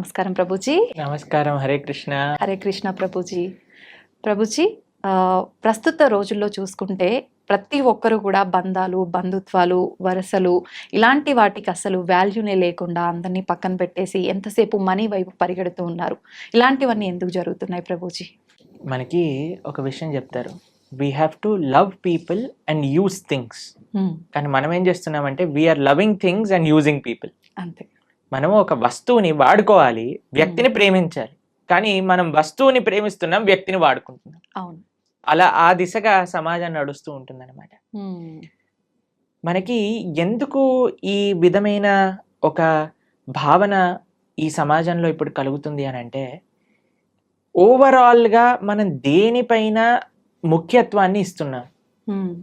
నమస్కారం ప్రభుజీ. నమస్కారం. హరే కృష్ణ. హరే కృష్ణ ప్రభుజీ. ప్రభుజీ, ప్రస్తుత రోజుల్లో చూసుకుంటే ప్రతి ఒక్కరు కూడా బంధాలు, బంధుత్వాలు, వరసలు ఇలాంటి వాటికి అసలు వాల్యూనే లేకుండా అందరినీ పక్కన పెట్టేసి ఎంతసేపు మనీ వైపు పరిగెడుతూ ఉన్నారు. ఇలాంటివన్నీ ఎందుకు జరుగుతున్నాయి ప్రభుజీ? మనకి ఒక విషయం చెప్తారు, we have to love people and use things. కానీ మనం ఏం చేస్తున్నామంటే we are loving things and using people. అంతే. మనము ఒక వస్తువుని వాడుకోవాలి, వ్యక్తిని ప్రేమించాలి. కానీ మనం వస్తువుని ప్రేమిస్తున్నాం, వ్యక్తిని వాడుకుంటున్నాం. అవును. అలా ఆ దిశగా సమాజం నడుస్తూ ఉంటుంది అనమాట. మనకి ఎందుకు ఈ విధమైన ఒక భావన ఈ సమాజంలో ఇప్పుడు కలుగుతుంది అని అంటే, ఓవరాల్గా మనం దేనిపైన ముఖ్యత్వాన్ని ఇస్తున్నాం.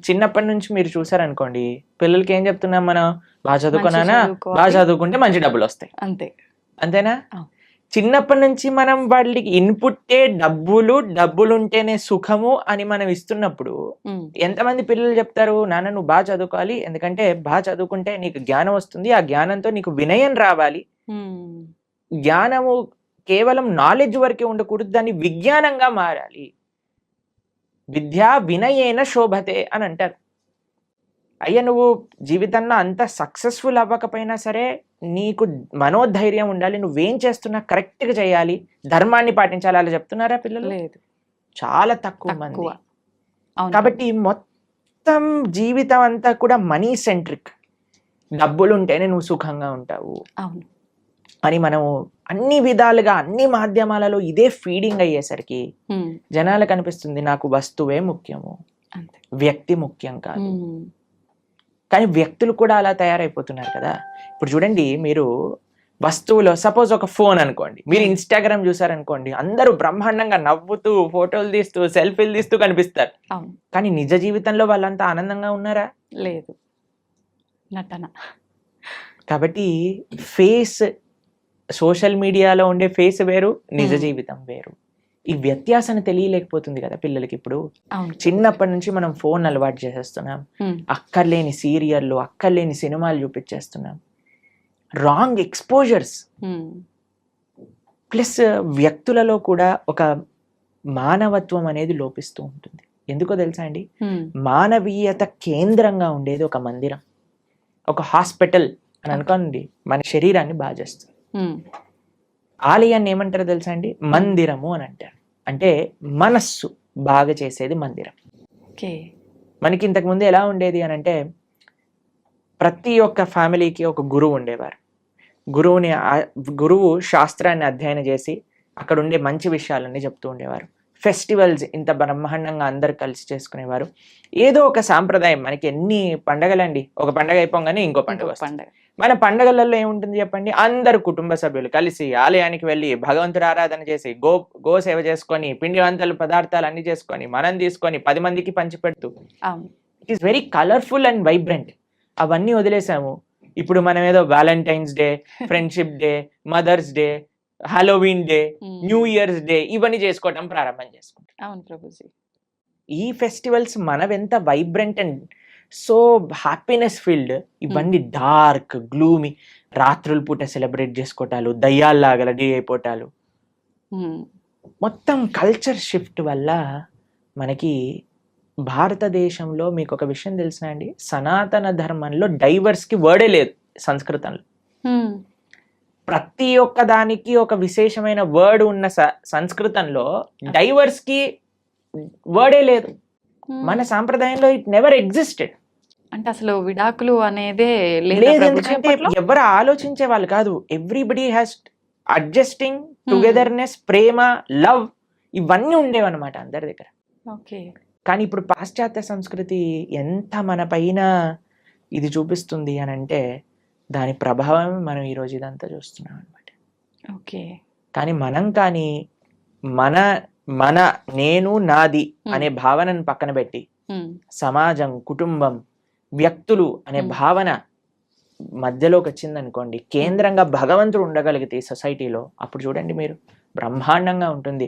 చిన్నప్పటి నుంచి మీరు చూసారనుకోండి, పిల్లలకి ఏం చెప్తున్నాం మనం, బాగా చదువుకున్నానా, బాగా చదువుకుంటే మంచి డబ్బులు వస్తాయి, అంతేనా? చిన్నప్పటి నుంచి మనం వాళ్ళకి ఇన్పుట్టే డబ్బులు ఉంటేనే సుఖము అని మనం ఇస్తున్నప్పుడు ఎంతమంది పిల్లలు చెప్తారు, నాన్న నువ్వు బాగా చదువుకోవాలి, ఎందుకంటే బాగా చదువుకుంటే నీకు జ్ఞానం వస్తుంది, ఆ జ్ఞానంతో నీకు వినయం రావాలి. జ్ఞానము కేవలం నాలెడ్జ్ వరకే ఉండకూడదు, దాన్ని విజ్ఞానంగా మారాలి. విద్యా వినయేన శోభతే అని అంటారు. అయ్యా నువ్వు జీవితంలో అంత సక్సెస్ఫుల్ అవ్వకపోయినా సరే నీకు మనోధైర్యం ఉండాలి, నువ్వేం చేస్తున్నా కరెక్ట్గా చేయాలి, ధర్మాన్ని పాటించాలి, అలా చెప్తున్నారా పిల్లలు? లేదు, చాలా తక్కువ మంది. కాబట్టి మొత్తం జీవితం అంతా కూడా మనీ సెంట్రిక్, డబ్బులు ఉంటేనే నువ్వు సుఖంగా ఉంటావు అని మనము అన్ని విధాలుగా అన్ని మాధ్యమాలలో ఇదే ఫీడింగ్ అయ్యేసరికి జనాలకు అనిపిస్తుంది నాకు వస్తువే ముఖ్యము, వ్యక్తి ముఖ్యం కాదు. కానీ వ్యక్తులు కూడా అలా తయారైపోతున్నారు కదా. ఇప్పుడు చూడండి, మీరు వస్తువులో సపోజ్ ఒక ఫోన్ అనుకోండి, మీరు ఇన్స్టాగ్రామ్ చూసారనుకోండి, అందరూ బ్రహ్మాండంగా నవ్వుతూ ఫోటోలు తీస్తూ సెల్ఫీలు తీస్తూ కనిపిస్తారు. కానీ నిజ జీవితంలో వాళ్ళంతా ఆనందంగా ఉన్నారా? లేదు, నటన. కాబట్టి ఫేస్, సోషల్ మీడియాలో ఉండే ఫేస్ వేరు, నిజ జీవితం వేరు. ఈ వ్యత్యాసాన్ని తెలియలేకపోతుంది కదా పిల్లలకి. ఇప్పుడు చిన్నప్పటి నుంచి మనం ఫోన్ అలవాటు చేసేస్తున్నాం, అక్కర్లేని సీరియళ్ళు, అక్కర్లేని సినిమాలు చూపించేస్తున్నాం, రాంగ్ ఎక్స్పోజర్స్. ప్లస్ వ్యక్తులలో కూడా ఒక మానవత్వం అనేది లోపిస్తూ ఉంటుంది. ఎందుకో తెలుసా అండి, మానవీయత కేంద్రంగా ఉండేది ఒక మందిరం, ఒక హాస్పిటల్ అని అనుకోండి, మన శరీరాన్ని బాగా చేస్తుంది. ఆలయాన్ని ఏమంటారో తెలుసా అండి, మందిరము అని అంటారు. అంటే మనస్సు బాగా చేసేది మందిరం. మనకి ఇంతకు ముందు ఎలా ఉండేది అని అంటే, ప్రతి ఒక్క ఫ్యామిలీకి ఒక గురువు ఉండేవారు. గురువు శాస్త్రాన్ని అధ్యయనం చేసి అక్కడ ఉండే మంచి విషయాలన్నీ చెప్తూ ఉండేవారు. ఫెస్టివల్స్ ఇంత బ్రహ్మాండంగా అందరు కలిసి చేసుకునేవారు. ఏదో ఒక సాంప్రదాయం, మనకి ఎన్ని పండగలండి, ఒక పండగ అయిపోగానే ఇంకో పండుగ. మన పండగలలో ఏముంటుంది చెప్పండి, అందరు కుటుంబ సభ్యులు కలిసి ఆలయానికి వెళ్ళి భగవంతుడు ఆరాధన చేసి గో సేవ చేసుకొని, పిండి వంటలు పదార్థాలు అన్ని చేసుకొని మనం తీసుకొని 10 మందికి పంచిపెడుతూ, it is very colourful and vibrant. అవన్నీ వదిలేసాము. ఇప్పుడు మనం ఏదో Valentine's Day, Friendship Day, Mother's Day, Halloween Day, New Year's Day ఇవన్నీ చేసుకోవటం ప్రారంభం చేసుకుంటాం. అవును ప్రభుజీ. ఈ ఫెస్టివల్స్ మనవెంత vibrant and so happiness filled, ఇవన్నీ డార్క్ గ్లూమీ, రాత్రుల పూట సెలబ్రేట్ చేసుకోవటాలు, దయ్యాల్లాగా రెడీ అయిపోవటాలు. మొత్తం కల్చర్ షిఫ్ట్ వల్ల మనకి భారతదేశంలో మీకు ఒక విషయం తెలిసిన అండి, సనాతన ధర్మంలో డైవర్స్కి వర్డే లేదు సంస్కృతంలో. ప్రతి ఒక్క దానికి ఒక విశేషమైన వర్డ్ ఉన్న సంస్కృతంలో డైవర్స్కి వర్డే లేదు. మన సాంప్రదాయంలో ఇట్ నెవర్ ఎగ్జిస్టెడ్. అంటే అసలు విడాకులు అనేదే లేదు, ఎందుకంటే ఎవరు ఆలోచించే వాళ్ళు కాదు. Everybody has adjusting, togetherness, Prema, love ఇవన్నీ ఉండేవన్నమాట అందరి దగ్గర. కానీ ఇప్పుడు పాశ్చాత్య సంస్కృతి ఎంత మన పైన ఇది చూపిస్తుంది అని అంటే, దాని ప్రభావం మనం ఈరోజు ఇదంతా చూస్తున్నాం అనమాట. కానీ మనం కానీ మన నేను నాది అనే భావనను పక్కన పెట్టి సమాజం, కుటుంబం, వ్యక్తులు అనే భావన మధ్యలోకి వచ్చిందనుకోండి, కేంద్రంగా భగవంతుడు ఉండగలిగితే ఈ సొసైటీలో, అప్పుడు చూడండి మీరు బ్రహ్మాండంగా ఉంటుంది.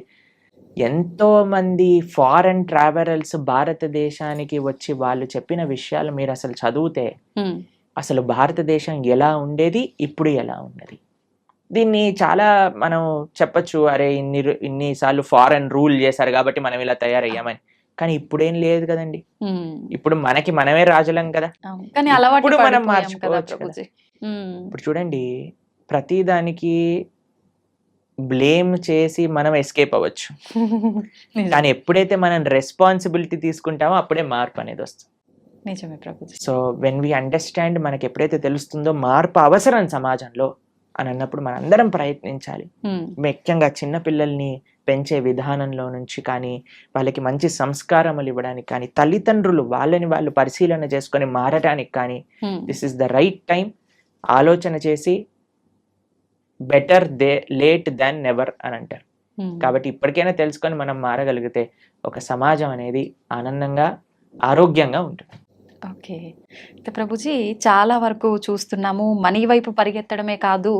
ఎంతో మంది ఫారెన్ ట్రావెలర్స్ భారతదేశానికి వచ్చి వాళ్ళు చెప్పిన విషయాలు మీరు అసలు చదివితే అసలు భారతదేశం ఎలా ఉండేది, ఇప్పుడు ఎలా ఉన్నది. దీన్ని చాలా మనం చెప్పొచ్చు, అరే ఇన్నిసార్లు ఫారెన్ రూల్ చేశారు కాబట్టి మనం ఇలా తయారయ్యామని. కానీ ఇప్పుడేం లేదు కదండి. ఇప్పుడు మనకి మనమే రాజులం కదా. కానీ అలవాటు ఇప్పుడు మనం పడిపోయాం కదా మార్చుకోవచ్చు కదా. ప్రభుజీ. ఇప్పుడు చూడండి, ప్రతి దానికి బ్లేమ్ చేసి మనం ఎస్కేప్ అవ్వచ్చు. కానీ ఎప్పుడైతే మనం రెస్పాన్సిబిలిటీ తీసుకుంటామో అప్పుడే మార్పు అనేది వస్తుంది. నిజమే Prabhuji. So when we understand, మనకి ఎప్పుడైతే తెలుస్తుందో మార్పు అవసరం సమాజంలో అని అన్నప్పుడు మనందరం ప్రయత్నించాలి. ముఖ్యంగా చిన్న పిల్లల్ని పెంచే విధానంలో నుంచి కానీ, వాళ్ళకి మంచి సంస్కారములు ఇవ్వడానికి కానీ, తల్లిదండ్రులు వాళ్ళని వాళ్ళు పరిశీలన చేసుకొని మారడానికి కానీ, this is the right time. ఆలోచన చేసి బెటర్ లేట్ దాన్ నెవర్ అని అంటారు. కాబట్టి ఇప్పటికైనా తెలుసుకొని మనం మారగలిగితే ఒక సమాజం అనేది ఆనందంగా, ఆరోగ్యంగా ఉంటుంది. ఓకే. అయితే ప్రభుజీ, చాలా వరకు చూస్తున్నాము, మనీ వైపు పరిగెత్తడమే కాదు,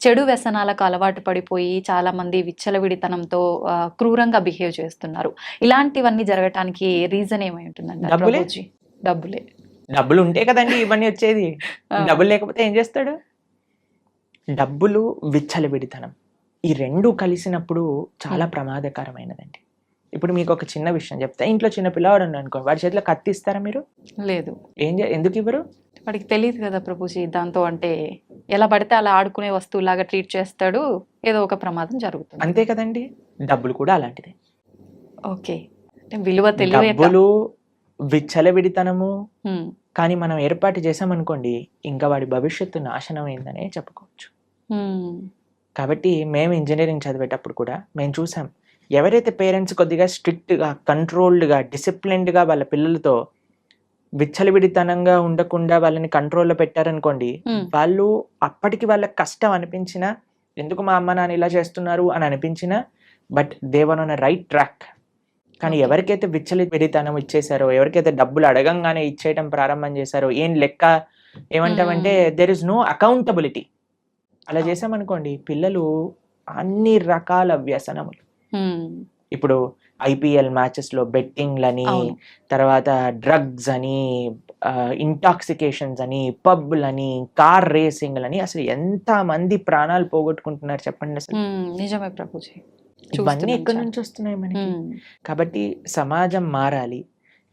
చెడు వ్యసనాలకు అలవాటు పడిపోయి చాలా మంది విచ్చలవిడితనంతో క్రూరంగా బిహేవ్ చేస్తున్నారు. ఇలాంటివన్నీ జరగటానికి రీజన్ ఏమై ఉంటుందండి ప్రభుజీ? డబ్బులు ఉంటే కదండి ఇవన్నీ వచ్చేది. డబ్బులు లేకపోతే ఏం చేస్తాడు? డబ్బులు, విచ్చలవిడితనం, ఈ రెండు కలిసినప్పుడు చాలా ప్రమాదకరమైనదండి. ఇప్పుడు మీకు ఒక చిన్న విషయం చెప్తా. ఇంట్లో చిన్న పిల్లవాడు అనుకోండి, వాడి చేతిలో కత్తి ఇస్తారా మీరు? లేదు. ఎందుకు ఇవ్వరు? వాడికి తెలియదు కదా ప్రభుజీ. దాంతో అంటే ఎలా పడితే అలా ఆడుకునే వస్తువులాగా ట్రీట్ చేస్తాడు, ఏదో ఒక ప్రమాదం జరుగుతుంది. అంతే కదండి. డబ్బులు కూడా అలాంటిదే. ఓకే. విలువ తెలియదు. డబ్బులు, విచ్చలవిడితనము కానీ మనం ఏర్పాటు చేసామనుకోండి, ఇంకా వాడి భవిష్యత్తు నాశనం అయిందనే చెప్పుకోవచ్చు. కాబట్టి మేము ఇంజనీరింగ్ చదివేటప్పుడు కూడా మేము చూసాం, ఎవరైతే పేరెంట్స్ కొద్దిగా స్ట్రిక్ట్గా, కంట్రోల్డ్గా, డిసిప్లిన్డ్గా వాళ్ళ పిల్లలతో విచ్చలవిడితనంగా ఉండకుండా వాళ్ళని కంట్రోల్లో పెట్టారనుకోండి, వాళ్ళు అప్పటికి వాళ్ళకి కష్టం అనిపించినా, ఎందుకు మా అమ్మ నాన్న ఇలా చేస్తున్నారు అని అనిపించినా, but they were on a right track. కానీ ఎవరికైతే విచ్చలవిడితనం ఇచ్చేసారో, ఎవరికైతే డబ్బులు అడగంగానే ఇచ్చేయటం ప్రారంభం చేశారో, ఏం లెక్క ఏమంటామంటే దెర్ ఇస్ నో అకౌంటబిలిటీ. అలా చేసామనుకోండి, పిల్లలు అన్ని రకాల వ్యసనములు, ఇప్పుడు IPL మ్యాచెస్ లో బెట్టింగ్లని, తర్వాత డ్రగ్స్ అని, ఇంటాక్సికేషన్స్ అని, పబ్లని, కార్ రేసింగ్లని, అసలు ఎంత మంది ప్రాణాలు పోగొట్టుకుంటున్నారు చెప్పండి అసలు. నిజమే ప్రభుజీ. ఇవన్నీ ఎక్కడి నుంచి వస్తున్నాయి మనకి? కాబట్టి సమాజం మారాలి.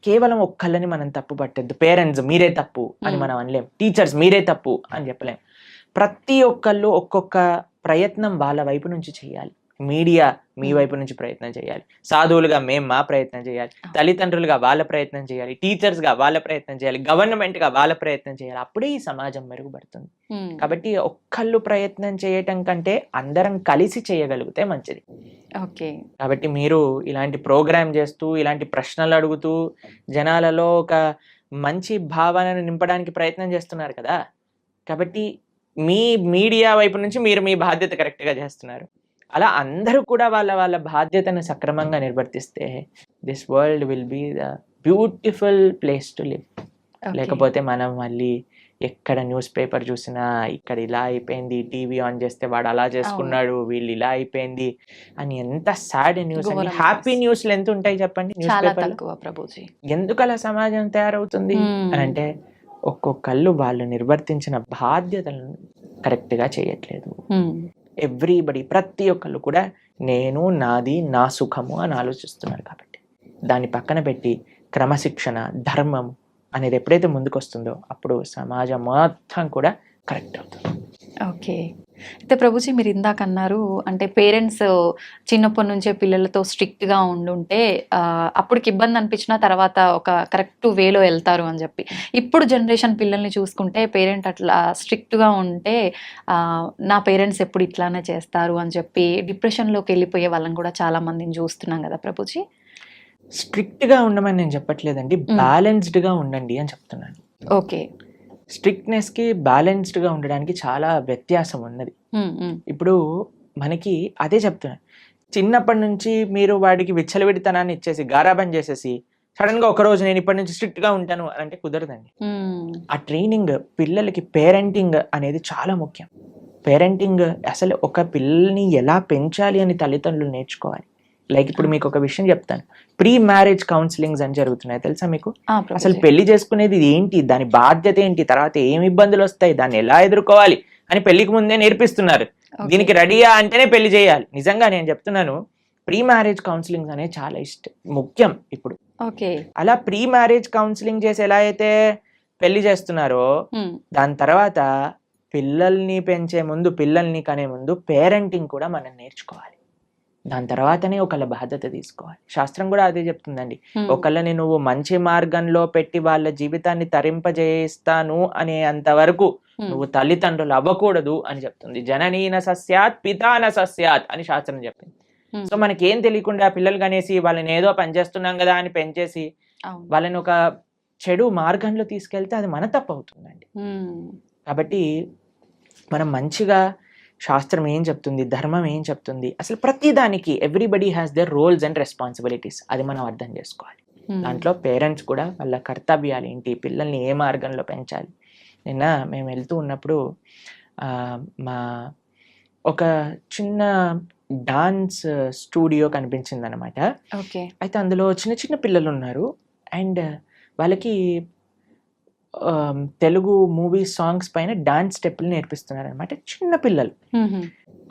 కేవలం ఒక్కళ్ళని మనం తప్పు పట్టద్దు. పేరెంట్స్ మీరే తప్పు అని మనం అనలేం, టీచర్స్ మీరే తప్పు అని చెప్పలేం. ప్రతి ఒక్కళ్ళు ఒక్కొక్క ప్రయత్నం వాళ్ళ వైపు నుంచి చేయాలి. మీడియా మీ వైపు నుంచి ప్రయత్నం చేయాలి, సాధువులుగా మేము మా ప్రయత్నం చేయాలి, తల్లిదండ్రులుగా వాళ్ళ ప్రయత్నం చేయాలి, టీచర్స్గా వాళ్ళ ప్రయత్నం చేయాలి, గవర్నమెంట్గా వాళ్ళ ప్రయత్నం చేయాలి. అప్పుడే ఈ సమాజం మెరుగుపడుతుంది. కాబట్టి ఒక్కళ్ళు ప్రయత్నం చేయటం కంటే అందరం కలిసి చేయగలిగితే మంచిది. ఓకే. కాబట్టి మీరు ఇలాంటి ప్రోగ్రామ్ చేస్తూ, ఇలాంటి ప్రశ్నలు అడుగుతూ జనాలలో ఒక మంచి భావనను నింపడానికి ప్రయత్నం చేస్తున్నారు కదా. కాబట్టి మీ మీడియా వైపు నుంచి మీరు మీ బాధ్యత కరెక్ట్గా చేస్తున్నారు. అలా అందరూ కూడా వాళ్ళ వాళ్ళ బాధ్యతను సక్రమంగా నిర్వర్తిస్తే this world will be the beautiful place to live. లేకపోతే మనం మళ్ళీ ఎక్కడ న్యూస్ పేపర్ చూసినా ఇక్కడ ఇలా అయిపోయింది, టీవీ ఆన్ చేస్తే వాడు అలా చేసుకున్నాడు, వీళ్ళు ఇలా అయిపోయింది అని ఎంత సాడ్ న్యూస్ అండి. హ్యాపీ న్యూస్లు ఎంత ఉంటాయి చెప్పండి న్యూస్ పేపర్. ఎందుకు అలా సమాజం తయారవుతుంది అని అంటే, ఒక్కొక్కళ్ళు వాళ్ళు నిర్వర్తించిన బాధ్యతలను కరెక్ట్గా చేయట్లేదు. ఎవ్రీబడి, ప్రతి ఒక్కళ్ళు కూడా నేను, నాది, నా సుఖము అని ఆలోచిస్తున్నారు. కాబట్టి దాన్ని పక్కన పెట్టి క్రమశిక్షణ, ధర్మం అనేది ఎప్పుడైతే ముందుకు వస్తుందో అప్పుడు సమాజం మొత్తం కూడా కరెక్ట్ అవుతుంది. ఓకే. అయితే ప్రభుజీ, మీరు ఇందాక అన్నారు, అంటే పేరెంట్స్ చిన్నప్పటి నుంచే పిల్లలతో స్ట్రిక్ట్గా ఉండుంటే అప్పటికి ఇబ్బంది అనిపించిన తర్వాత ఒక కరెక్ట్ వేలో వెళ్తారు అని చెప్పి. ఇప్పుడు జనరేషన్ పిల్లల్ని చూసుకుంటే పేరెంట్ అట్లా స్ట్రిక్ట్గా ఉంటే నా పేరెంట్స్ ఎప్పుడు ఇట్లానే చేస్తారు అని చెప్పి డిప్రెషన్లోకి వెళ్ళిపోయే వాళ్ళని కూడా చాలా మందిని చూస్తున్నాం కదా ప్రభుజీ. స్ట్రిక్ట్గా ఉండమని నేను చెప్పట్లేదండి, బ్యాలెన్స్డ్గా ఉండండి అని చెప్తున్నాను. ఓకే. స్ట్రిక్ట్నెస్కి బ్యాలెన్స్డ్గా ఉండడానికి చాలా వ్యత్యాసం ఉన్నది. ఇప్పుడు మనకి అదే చెప్తున్నాను, చిన్నప్పటి నుంచి మీరు వాడికి విచ్చలవిడితనాన్ని ఇచ్చేసి గారాబం చేసేసి సడన్గా ఒకరోజు నేను ఇప్పటి నుంచి స్ట్రిక్ట్గా ఉంటాను అంటే కుదరదండి. ఆ ట్రైనింగ్ పిల్లలకి, పేరెంటింగ్ అనేది చాలా ముఖ్యం. పేరెంటింగ్ అసలు ఒక పిల్లల్ని ఎలా పెంచాలి అని తల్లిదండ్రులు నేర్చుకోవాలి. లైక్ ఇప్పుడు మీకు ఒక విషయం చెప్తాను, ప్రీ మ్యారేజ్ కౌన్సిలింగ్స్ అని జరుగుతున్నాయి తెలుసా మీకు? అసలు పెళ్లి చేసుకునేది ఏంటి, దాని బాధ్యత ఏంటి, తర్వాత ఏమి ఇబ్బందులు వస్తాయి, దాన్ని ఎలా ఎదుర్కోవాలి అని పెళ్లికి ముందే నేర్పిస్తున్నారు. దీనికి రెడీయా అంటేనే పెళ్లి చేయాలి. నిజంగా నేను చెప్తున్నాను, ప్రీ మ్యారేజ్ కౌన్సిలింగ్ అనేది చాలా ముఖ్యం ఇప్పుడు. అలా ప్రీ మ్యారేజ్ కౌన్సిలింగ్ చేసి ఎలా అయితే పెళ్లి చేస్తున్నారో, దాని తర్వాత పిల్లల్ని పెంచే ముందు, పిల్లల్ని కనే ముందు పేరెంటింగ్ కూడా మనం నేర్చుకోవాలి. దాని తర్వాతనే ఒకళ్ళ బాధ్యత తీసుకోవాలి. శాస్త్రం కూడా అదే చెప్తుందండి. ఒకళ్ళని నువ్వు మంచి మార్గంలో పెట్టి వాళ్ళ జీవితాన్ని తరింపజేస్తాను అనే అంతవరకు నువ్వు తల్లిదండ్రులు అవ్వకూడదు అని చెప్తుంది. జననీన సస్యాత్ పితాన సస్యాత్ అని శాస్త్రం చెప్పింది. సో మనకేం తెలియకుండా పిల్లలు కనేసి వాళ్ళని ఏదో పని చేస్తున్నాం కదా అని పెంచేసి వాళ్ళని ఒక చెడు మార్గంలో తీసుకెళ్తే అది మన తప్పు అవుతుందండి. కాబట్టి మనం మంచిగా శాస్త్రం ఏం చెప్తుంది, ధర్మం ఏం చెప్తుంది, అసలు ప్రతి దానికి everybody has their roles and responsibilities, అది మనం అర్థం చేసుకోవాలి. దాంట్లో పేరెంట్స్ కూడా వాళ్ళ కర్తవ్యాలు ఏంటి, పిల్లల్ని ఏ మార్గంలో పెంచాలి. నిన్న మేము వెళ్తూ ఉన్నప్పుడు మా ఒక చిన్న డాన్స్ స్టూడియో కనిపించింది అనమాట. అయితే అందులో చిన్న చిన్న పిల్లలు ఉన్నారు అండ్ వాళ్ళకి తెలుగు మూవీ సాంగ్స్ పైన డాన్స్ స్టెప్పులు నేర్పిస్తున్నారు అనమాట, చిన్న పిల్లలు.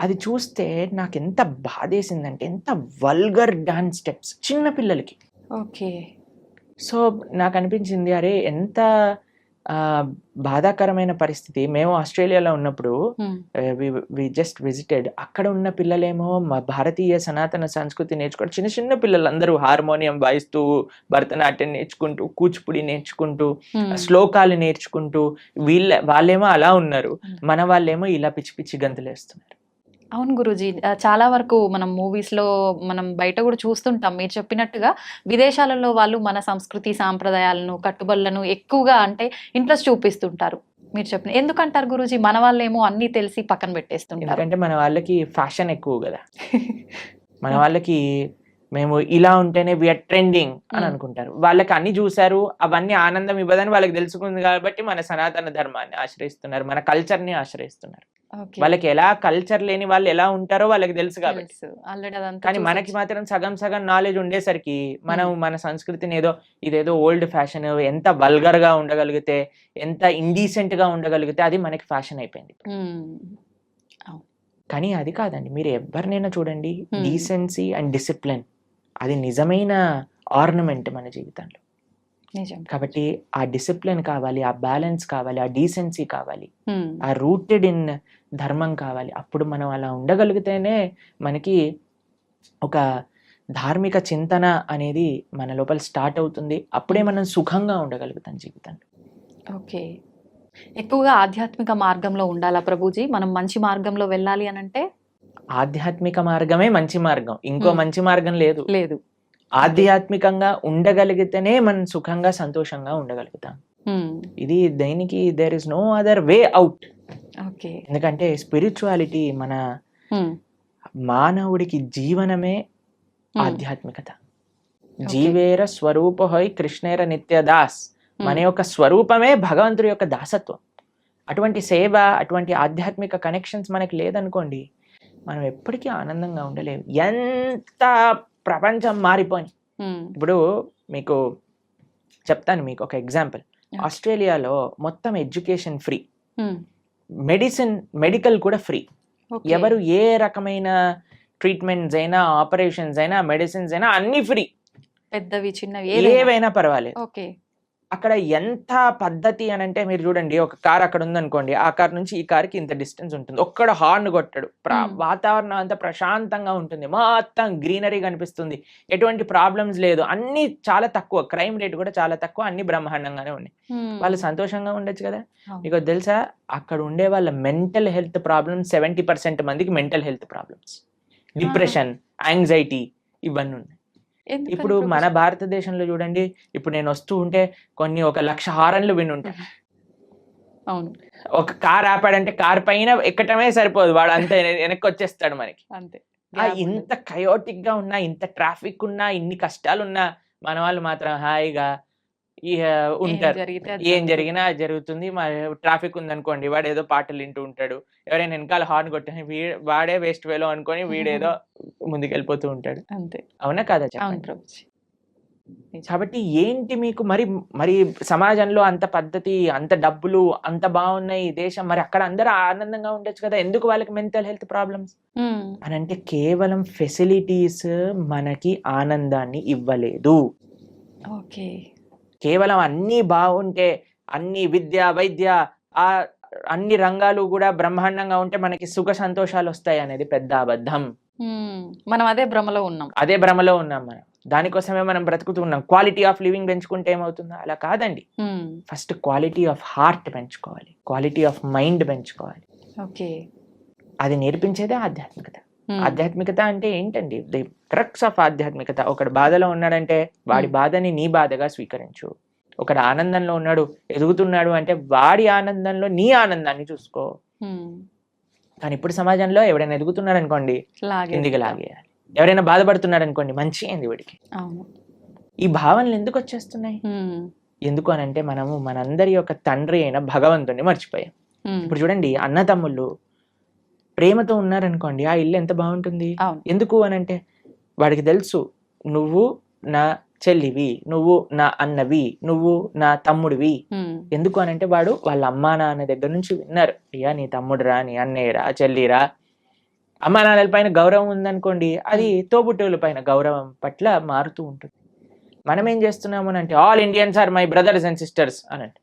అది చూస్తే నాకు ఎంత బాధేసిందంటే, ఎంత వల్గర్ డాన్స్ స్టెప్స్ చిన్న పిల్లలకి. సో నాకు అనిపించింది, అరే ఎంత బాధాకరమైన పరిస్థితి. మేము ఆస్ట్రేలియాలో ఉన్నప్పుడు వి జస్ట్ విజిటెడ్, అక్కడ ఉన్న పిల్లలేమో మా భారతీయ సనాతన సంస్కృతి నేర్చుకుంటూ, చిన్న చిన్న పిల్లలు అందరూ హార్మోనియం వాయిస్తూ, భరతనాట్యం నేర్చుకుంటూ, కూచిపూడి నేర్చుకుంటూ, శ్లోకాలు నేర్చుకుంటూ, వాళ్ళేమో అలా ఉన్నారు, మన వాళ్ళేమో ఇలా పిచ్చి పిచ్చి గంతులేస్తున్నారు. అవును గురూజీ, చాలా వరకు మనం మూవీస్లో మనం బయట కూడా చూస్తుంటాం. మీరు చెప్పినట్టుగా విదేశాలలో వాళ్ళు మన సంస్కృతి సాంప్రదాయాలను, కట్టుబడులను ఎక్కువగా అంటే ఇంట్రెస్ట్ చూపిస్తుంటారు. మీరు చెప్పిన ఎందుకంటారు గురూజీ, మన వాళ్ళేమో అన్ని తెలిసి పక్కన పెట్టేస్తుంటారు? ఎందుకంటే మన వాళ్ళకి ఫ్యాషన్ ఎక్కువ కదా. మన వాళ్ళకి మేము ఇలా ఉంటేనే వీఆర్ ట్రెండింగ్ అని అనుకుంటారు. వాళ్ళకి అన్ని చూసారు, అవన్నీ ఆనందం ఇవ్వదని వాళ్ళకి తెలుసుకుంది కాబట్టి మన సనాతన ధర్మాన్ని ఆశ్రయిస్తున్నారు, మన కల్చర్ని ఆశ్రయిస్తున్నారు. వాళ్ళకి ఎలా కల్చర్ లేని వాళ్ళు ఎలా ఉంటారో వాళ్ళకి తెలుసు కాబట్టి. కానీ మనకి మాత్రం సగం సగం నాలెడ్జ్ ఉండేసరికి మనం మన సంస్కృతిని ఇదేదో ఓల్డ్ ఫ్యాషన్, ఎంత వల్గర్ గా ఉండగలిగితే, ఎంత ఇండీసెంట్ గా ఉండగలిగితే అది మనకి ఫ్యాషన్ అయిపోయింది. కానీ అది కాదండి, మీరు ఎవరినైనా చూడండి, డీసెన్సీ అండ్ డిసిప్లిన్ అది నిజమైన ఆర్నమెంట్ మన జీవితంలో. కాబట్టి ఆ డిసిప్లిన్ కావాలి, ఆ బ్యాలెన్స్ కావాలి, ఆ డీసెన్సీ కావాలి, ఆ రూటెడ్ ఇన్ ధర్మం కావాలి. అప్పుడు మనం అలా ఉండగలిగితేనే మనకి ఒక ధార్మిక చింతన అనేది మన లోపల స్టార్ట్ అవుతుంది. అప్పుడే మనం సుఖంగా ఉండగలుగుతాం జీవితంలో. ఓకే, ఎక్కువగా ఆధ్యాత్మిక మార్గంలో ఉండాలా ప్రభుజీ? మనం మంచి మార్గంలో వెళ్ళాలి అని అంటే ఆధ్యాత్మిక మార్గమే మంచి మార్గం, ఇంకో మంచి మార్గం లేదు. లేదు. ఆధ్యాత్మికంగా ఉండగలిగితేనే మనం సుఖంగా సంతోషంగా ఉండగలుగుతాం. ఇది దేనికి there is no other way out. ఎందుకంటే స్పిరిచువాలిటీ మన మానవుడికి జీవనమే ఆధ్యాత్మికత. జీవేర స్వరూపహై కృష్ణేర నిత్యదాస్, మన యొక్క స్వరూపమే భగవంతుడి యొక్క దాసత్వం. అటువంటి సేవ, అటువంటి ఆధ్యాత్మిక కనెక్షన్స్ మనకి లేదనుకోండి, మనం ఎప్పటికీ ఆనందంగా ఉండలేము. ఎంత ప్రపంచం మారిపోయి. ఇప్పుడు మీకు చెప్తాను, మీకు ఒక ఎగ్జాంపుల్. ఆస్ట్రేలియాలో మొత్తం ఎడ్యుకేషన్ ఫ్రీ, మెడికల్ కూడా ఫ్రీ. ఎవరు ఏ రకమైన ట్రీట్మెంట్స్ అయినా, ఆపరేషన్స్ అయినా, మెడిసిన్స్ అయినా అన్ని ఫ్రీ. పెద్దవి చిన్నవి ఏవైనా పర్వాలేదు. అక్కడ ఎంత పద్ధతి అని అంటే, మీరు చూడండి, ఒక కార్ అక్కడ ఉందనుకోండి, ఆ కార్ నుంచి ఈ కార్కి ఇంత డిస్టెన్స్ ఉంటుంది, ఒక్కడ హార్న్ కొట్టడు, వాతావరణం అంతా ప్రశాంతంగా ఉంటుంది, మొత్తం గ్రీనరీ కనిపిస్తుంది, ఎటువంటి ప్రాబ్లమ్స్ లేదు, అన్ని చాలా తక్కువ, క్రైమ్ రేట్ కూడా చాలా తక్కువ, అన్ని బ్రహ్మాండంగానే ఉన్నాయి. వాళ్ళు సంతోషంగా ఉండొచ్చు కదా. మీకు తెలుసా, అక్కడ ఉండే వాళ్ళ మెంటల్ హెల్త్ ప్రాబ్లమ్స్ 70% మందికి mental health problems, depression, anxiety ఇవన్నీ ఉన్నాయి. ఇప్పుడు మన భారతదేశంలో చూడండి, ఇప్పుడు నేను వస్తూ ఉంటే కొన్ని 1,00,000 హారన్లు విని ఉంటాను. అవును, ఒక కార్ ఆపాడంటే కార్ పైన ఎక్కటమే సరిపోదు, వాడు అంతే వెనక్కి వచ్చేస్తాడు మనకి. అంతే. ఇంత కయోటిక్ గా ఉన్నా, ఇంత ట్రాఫిక్ ఉన్నా, ఇన్ని కష్టాలు ఉన్నా, మన వాళ్ళు మాత్రం హాయిగా ఉంటారు. ఏం జరిగినా జరుగుతుంది. ట్రాఫిక్ ఉందనుకోండి, వాడు ఏదో పాటలు వింటూ ఉంటాడు, ఎవరైనా వెనకాల హార్న్ కొట్టే వాడే వేస్ట్ వేలో అనుకొని వీడేదో ముందుకెళ్ళిపోతూ ఉంటాడు. అంతే. అవునా కాదా? అవును ప్రభుజీ. కాబట్టి ఏంటి మీకు మరి మరి సమాజంలో అంత పద్ధతి, అంత డబ్బులు, అంత బాగున్నాయి ఈ దేశం, మరి అక్కడ అందరూ ఆనందంగా ఉండొచ్చు కదా, ఎందుకు వాళ్ళకి మెంటల్ హెల్త్ ప్రాబ్లమ్స్ అని అంటే కేవలం ఫెసిలిటీస్ మనకి ఆనందాన్ని ఇవ్వలేదు. ఓకే. కేవలం అన్నీ బాగుంటే, అన్ని విద్య, వైద్య, ఆ అన్ని రంగాలు కూడా బ్రహ్మాండంగా ఉంటే మనకి సుఖ సంతోషాలు వస్తాయి అనేది పెద్ద అబద్ధం. మనం అదే భ్రమలో ఉన్నాం. అదే భ్రమలో ఉన్నాం మనం. దానికోసమే మనం బ్రతుకుతూ ఉన్నాం. క్వాలిటీ ఆఫ్ లివింగ్ పెంచుకుంటే ఏమవుతుందో అలా కాదండి. ఫస్ట్ క్వాలిటీ ఆఫ్ హార్ట్ పెంచుకోవాలి, క్వాలిటీ ఆఫ్ మైండ్ పెంచుకోవాలి. ఓకే. అది నేర్పించేదే ఆధ్యాత్మికత. ఆధ్యాత్మికత అంటే ఏంటండి? ది క్రక్స్ ఆఫ్ ఆధ్యాత్మికత. ఒకడు బాధలో ఉన్నాడంటే వాడి బాధని నీ బాధగా స్వీకరించు. ఒకడు ఆనందంలో ఉన్నాడు, ఎదుగుతున్నాడు అంటే వాడి ఆనందంలో నీ ఆనందాన్ని చూసుకో. కానీ ఇప్పుడు సమాజంలో ఎవరైనా ఎదుగుతున్నాడు అనుకోండి కిందికి లాగేయాలి, ఎవరైనా బాధపడుతున్నాడు అనుకోండి మంచి అయింది వీడికి. ఈ భావనలు ఎందుకు వచ్చేస్తున్నాయి? ఎందుకు అని అంటే మనము మనందరి యొక్క తండ్రి అయిన భగవంతుని మర్చిపోయాం. ఇప్పుడు చూడండి, అన్న తమ్ముళ్ళు ప్రేమతో ఉన్నారనుకోండి ఆ ఇల్లు ఎంత బాగుంటుంది. ఎందుకు అని అంటే వాడికి తెలుసు నువ్వు నా చెల్లివి, నువ్వు నా అన్నవి, నువ్వు నా తమ్ముడివి. ఎందుకు అని అంటే వాడు వాళ్ళ అమ్మా నాన్న దగ్గర నుంచి విన్నారు, అయ్యా నీ తమ్ముడురా, నీ అన్నయ్యరా, చెల్లిరా. అమ్మా నాన్నల పైన గౌరవం ఉందనుకోండి, అది తోబుట్టువుల పైన గౌరవం పట్ల మారుతూ ఉంటుంది. మనం ఏం చేస్తున్నాము అంటే all Indians are my brothers and sisters అనండి.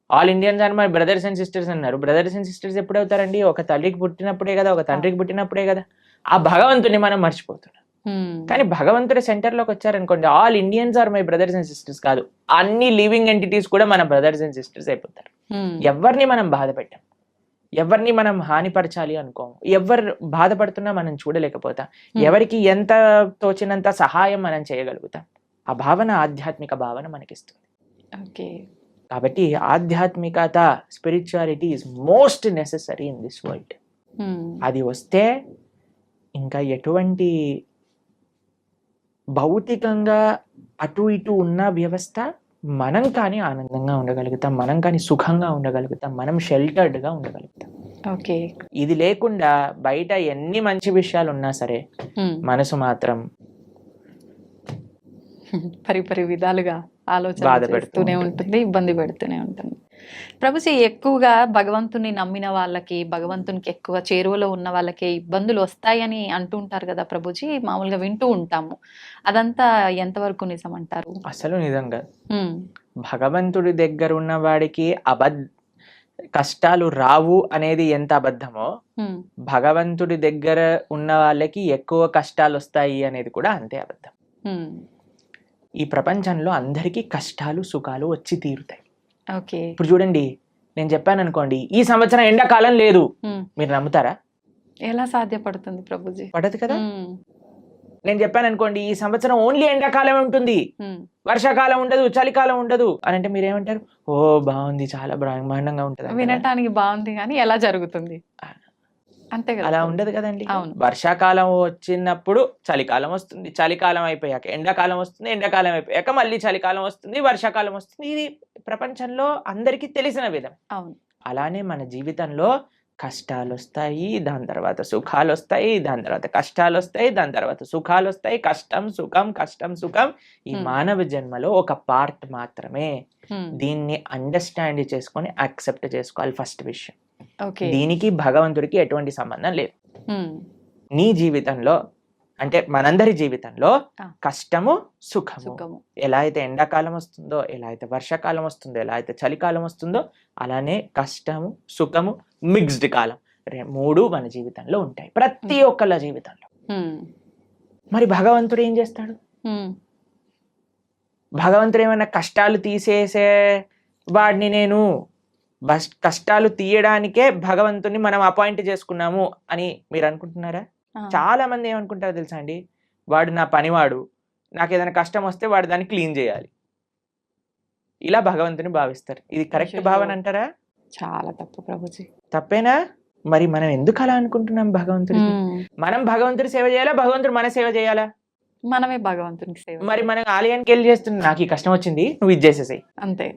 All Indians are my brothers and sisters అన్నారు. బ్రదర్స్ అండ్ సిస్టర్స్ ఎప్పుడు అవుతారండి? ఒక తల్లికి పుట్టినప్పుడే కదా, ఒక తండ్రికి పుట్టినప్పుడే కదా. ఆ భగవంతుని మనం మర్చిపోతున్నాం. కానీ భగవంతుడి సెంటర్లోకి వచ్చారనుకోండి, all Indians are my brothers and sisters కాదు, అన్ని లివింగ్ ఎంటిటీస్ కూడా మన బ్రదర్స్ అండ్ సిస్టర్స్ అయిపోతారు. ఎవరిని మనం బాధ పెట్టాం, ఎవరిని మనం హానిపరచాలి అనుకోము, ఎవరు బాధపడుతున్నా మనం చూడలేకపోతాం, ఎవరికి ఎంత తోచినంత సహాయం మనం చేయగలుగుతాం. ఆ భావన ఆధ్యాత్మిక భావన మనకిస్తుంది. ఓకే. కాబట్టి ఆధ్యాత్మికత, spirituality is most necessary in this world. అది వస్తే ఇంకా ఎటువంటి భౌతికంగా అటు ఇటు ఉన్న వ్యవస్థ మనం కానీ ఆనందంగా ఉండగలుగుతాం, మనం కానీ సుఖంగా ఉండగలుగుతాం, మనం షెల్టర్డ్గా ఉండగలుగుతాం. ఓకే. ఇది లేకుండా బయట ఎన్ని మంచి విషయాలు ఉన్నా సరే మనసు మాత్రం పరిపరి విధాలుగా ఆలోచన పెడుతూనే ఉంటుంది, ఇబ్బంది పెడుతూనే ఉంటుంది. ప్రభుజీ, ఎక్కువగా భగవంతుని నమ్మిన వాళ్ళకి, భగవంతునికి ఎక్కువ చేరువలో ఉన్న వాళ్ళకి ఇబ్బందులు వస్తాయని అంటూ ఉంటారు కదా ప్రభుజీ, మామూలుగా వింటూ ఉంటాము. అదంతా ఎంతవరకు నిజం అంటారు? అసలు నిజంగా భగవంతుడి దగ్గర ఉన్న వాడికి కష్టాలు రావు అనేది ఎంత అబద్ధమో, భగవంతుడి దగ్గర ఉన్న వాళ్ళకి ఎక్కువ కష్టాలు వస్తాయి అనేది కూడా అంతే అబద్ధం. ఈ ప్రపంచంలో అందరికీ కష్టాలు సుఖాలు వచ్చి తీరుతాయి. ఇప్పుడు చూడండి, నేను చెప్పాను అనుకోండి ఈ సంవత్సరం ఎండాకాలం లేదు, మీరు నమ్ముతారా? ఎలా సాధ్యపడుతుంది ప్రభుజీ? పడదు కదా. నేను చెప్పాను అనుకోండి ఈ సంవత్సరం ఓన్లీ ఎండాకాలం ఉంటుంది, వర్షాకాలం ఉండదు, చలికాలం ఉండదు అని అంటే మీరేమంటారు? ఓ బాగుంది, చాలా బ్రహ్మాండంగా ఉంటుంది. వినటానికి బాగుంది కానీ ఎలా జరుగుతుంది? అంతే కదా. అలా ఉండదు కదండి. వర్షాకాలం వచ్చినప్పుడు చలికాలం వస్తుంది, చలికాలం అయిపోయాక ఎండాకాలం వస్తుంది, ఎండాకాలం అయిపోయాక మళ్ళీ చలికాలం వస్తుంది, వర్షాకాలం వస్తుంది. ఇది ప్రపంచంలో అందరికీ తెలిసిన విధం. అలానే మన జీవితంలో కష్టాలు వస్తాయి, దాని తర్వాత సుఖాలు వస్తాయి, దాని తర్వాత కష్టాలు వస్తాయి, దాని తర్వాత సుఖాలు వస్తాయి. కష్టం సుఖం, కష్టం సుఖం ఈ మానవ జన్మలో ఒక పార్ట్ మాత్రమే. దీన్ని అండర్స్టాండ్ చేసుకొని యాక్సెప్ట్ చేసుకోవాలి ఫస్ట్ విషయం. దీనికి భగవంతుడికి ఎటువంటి సంబంధం లేదు. నీ జీవితంలో అంటే మనందరి జీవితంలో కష్టము సుఖము, ఎలా అయితే ఎండాకాలం వస్తుందో, ఎలా అయితే వర్షాకాలం వస్తుందో, ఎలా అయితే చలికాలం వస్తుందో, అలానే కష్టము సుఖము మిక్స్డ్ కాలం మూడు మన జీవితంలో ఉంటాయి, ప్రతి ఒక్కళ్ళ జీవితంలో. మరి భగవంతుడు ఏం చేస్తాడు? భగవంతుడు ఏమైనా కష్టాలు తీసేసే వాడిని నేను కష్టాలు తీయడానికే భగవంతుని మనం అపాయింట్ చేసుకున్నాము అని మీరు అనుకుంటున్నారా? చాలా మంది ఏమనుకుంటారో తెలుసా అండి, వాడు నా పనివాడు, నాకు ఏదైనా కష్టం వస్తే వాడు దాన్ని క్లీన్ చేయాలి, ఇలా భగవంతుని భావిస్తారు. ఇది కరెక్ట్ భావన అంటారా? చాలా తప్పు ప్రభుజీ. తప్పేనా? మరి మనం ఎందుకు అలా అనుకుంటున్నాం? భగవంతుడికి మనం భగవంతుడి సేవ చేయాలా, భగవంతుడు మన సేవ చేయాలా? మనమే భగవంతునికి సేవ. మరి మనం ఆలయానికి వెళ్ళి చేస్తున్నాం, నాకు ఈ కష్టం వచ్చింది నువ్వు ఇది చేసేసాయి అంతే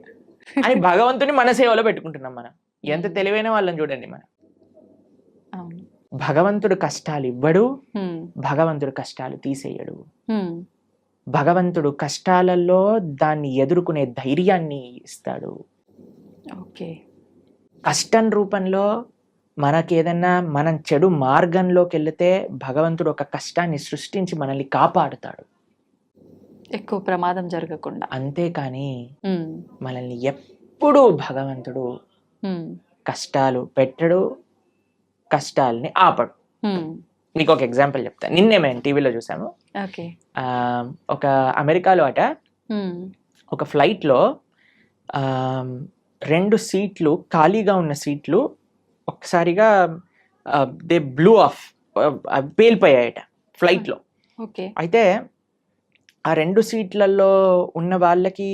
అని భగవంతుని మన సేవలో పెట్టుకుంటున్నాం. మనం ఎంత తెలివైన వాళ్ళని చూడండి. మనం భగవంతుడు కష్టాలు ఇవ్వడు, భగవంతుడు కష్టాలు తీసేయడు. భగవంతుడు కష్టాలలో దాన్ని ఎదుర్కొనే ధైర్యాన్ని ఇస్తాడు. ఓకే. కష్టం రూపంలో మనకేదన్నా మనం చెడు మార్గంలోకి వెళితే భగవంతుడు ఒక కష్టాన్ని సృష్టించి మనల్ని కాపాడుతాడు. ఎక్కువ ప్రమాదం జరగకుండా. అంతేకాని మనల్ని ఎప్పుడూ భగవంతుడు కష్టాలు పెట్టడు, కష్టాలని ఆపడు. మీకు ఒక ఎగ్జాంపుల్ చెప్తాను. నిన్నే మేము టీవీలో చూసాము. ఒక అమెరికాలో అట ఒక ఫ్లైట్లో 2 సీట్లు ఖాళీగా ఉన్న సీట్లు ఒకసారిగా దే బ్లూ ఆఫ్, పేలిపోయాయట ఫ్లైట్లో. అయితే ఆ 2 సీట్లలో ఉన్న వాళ్ళకి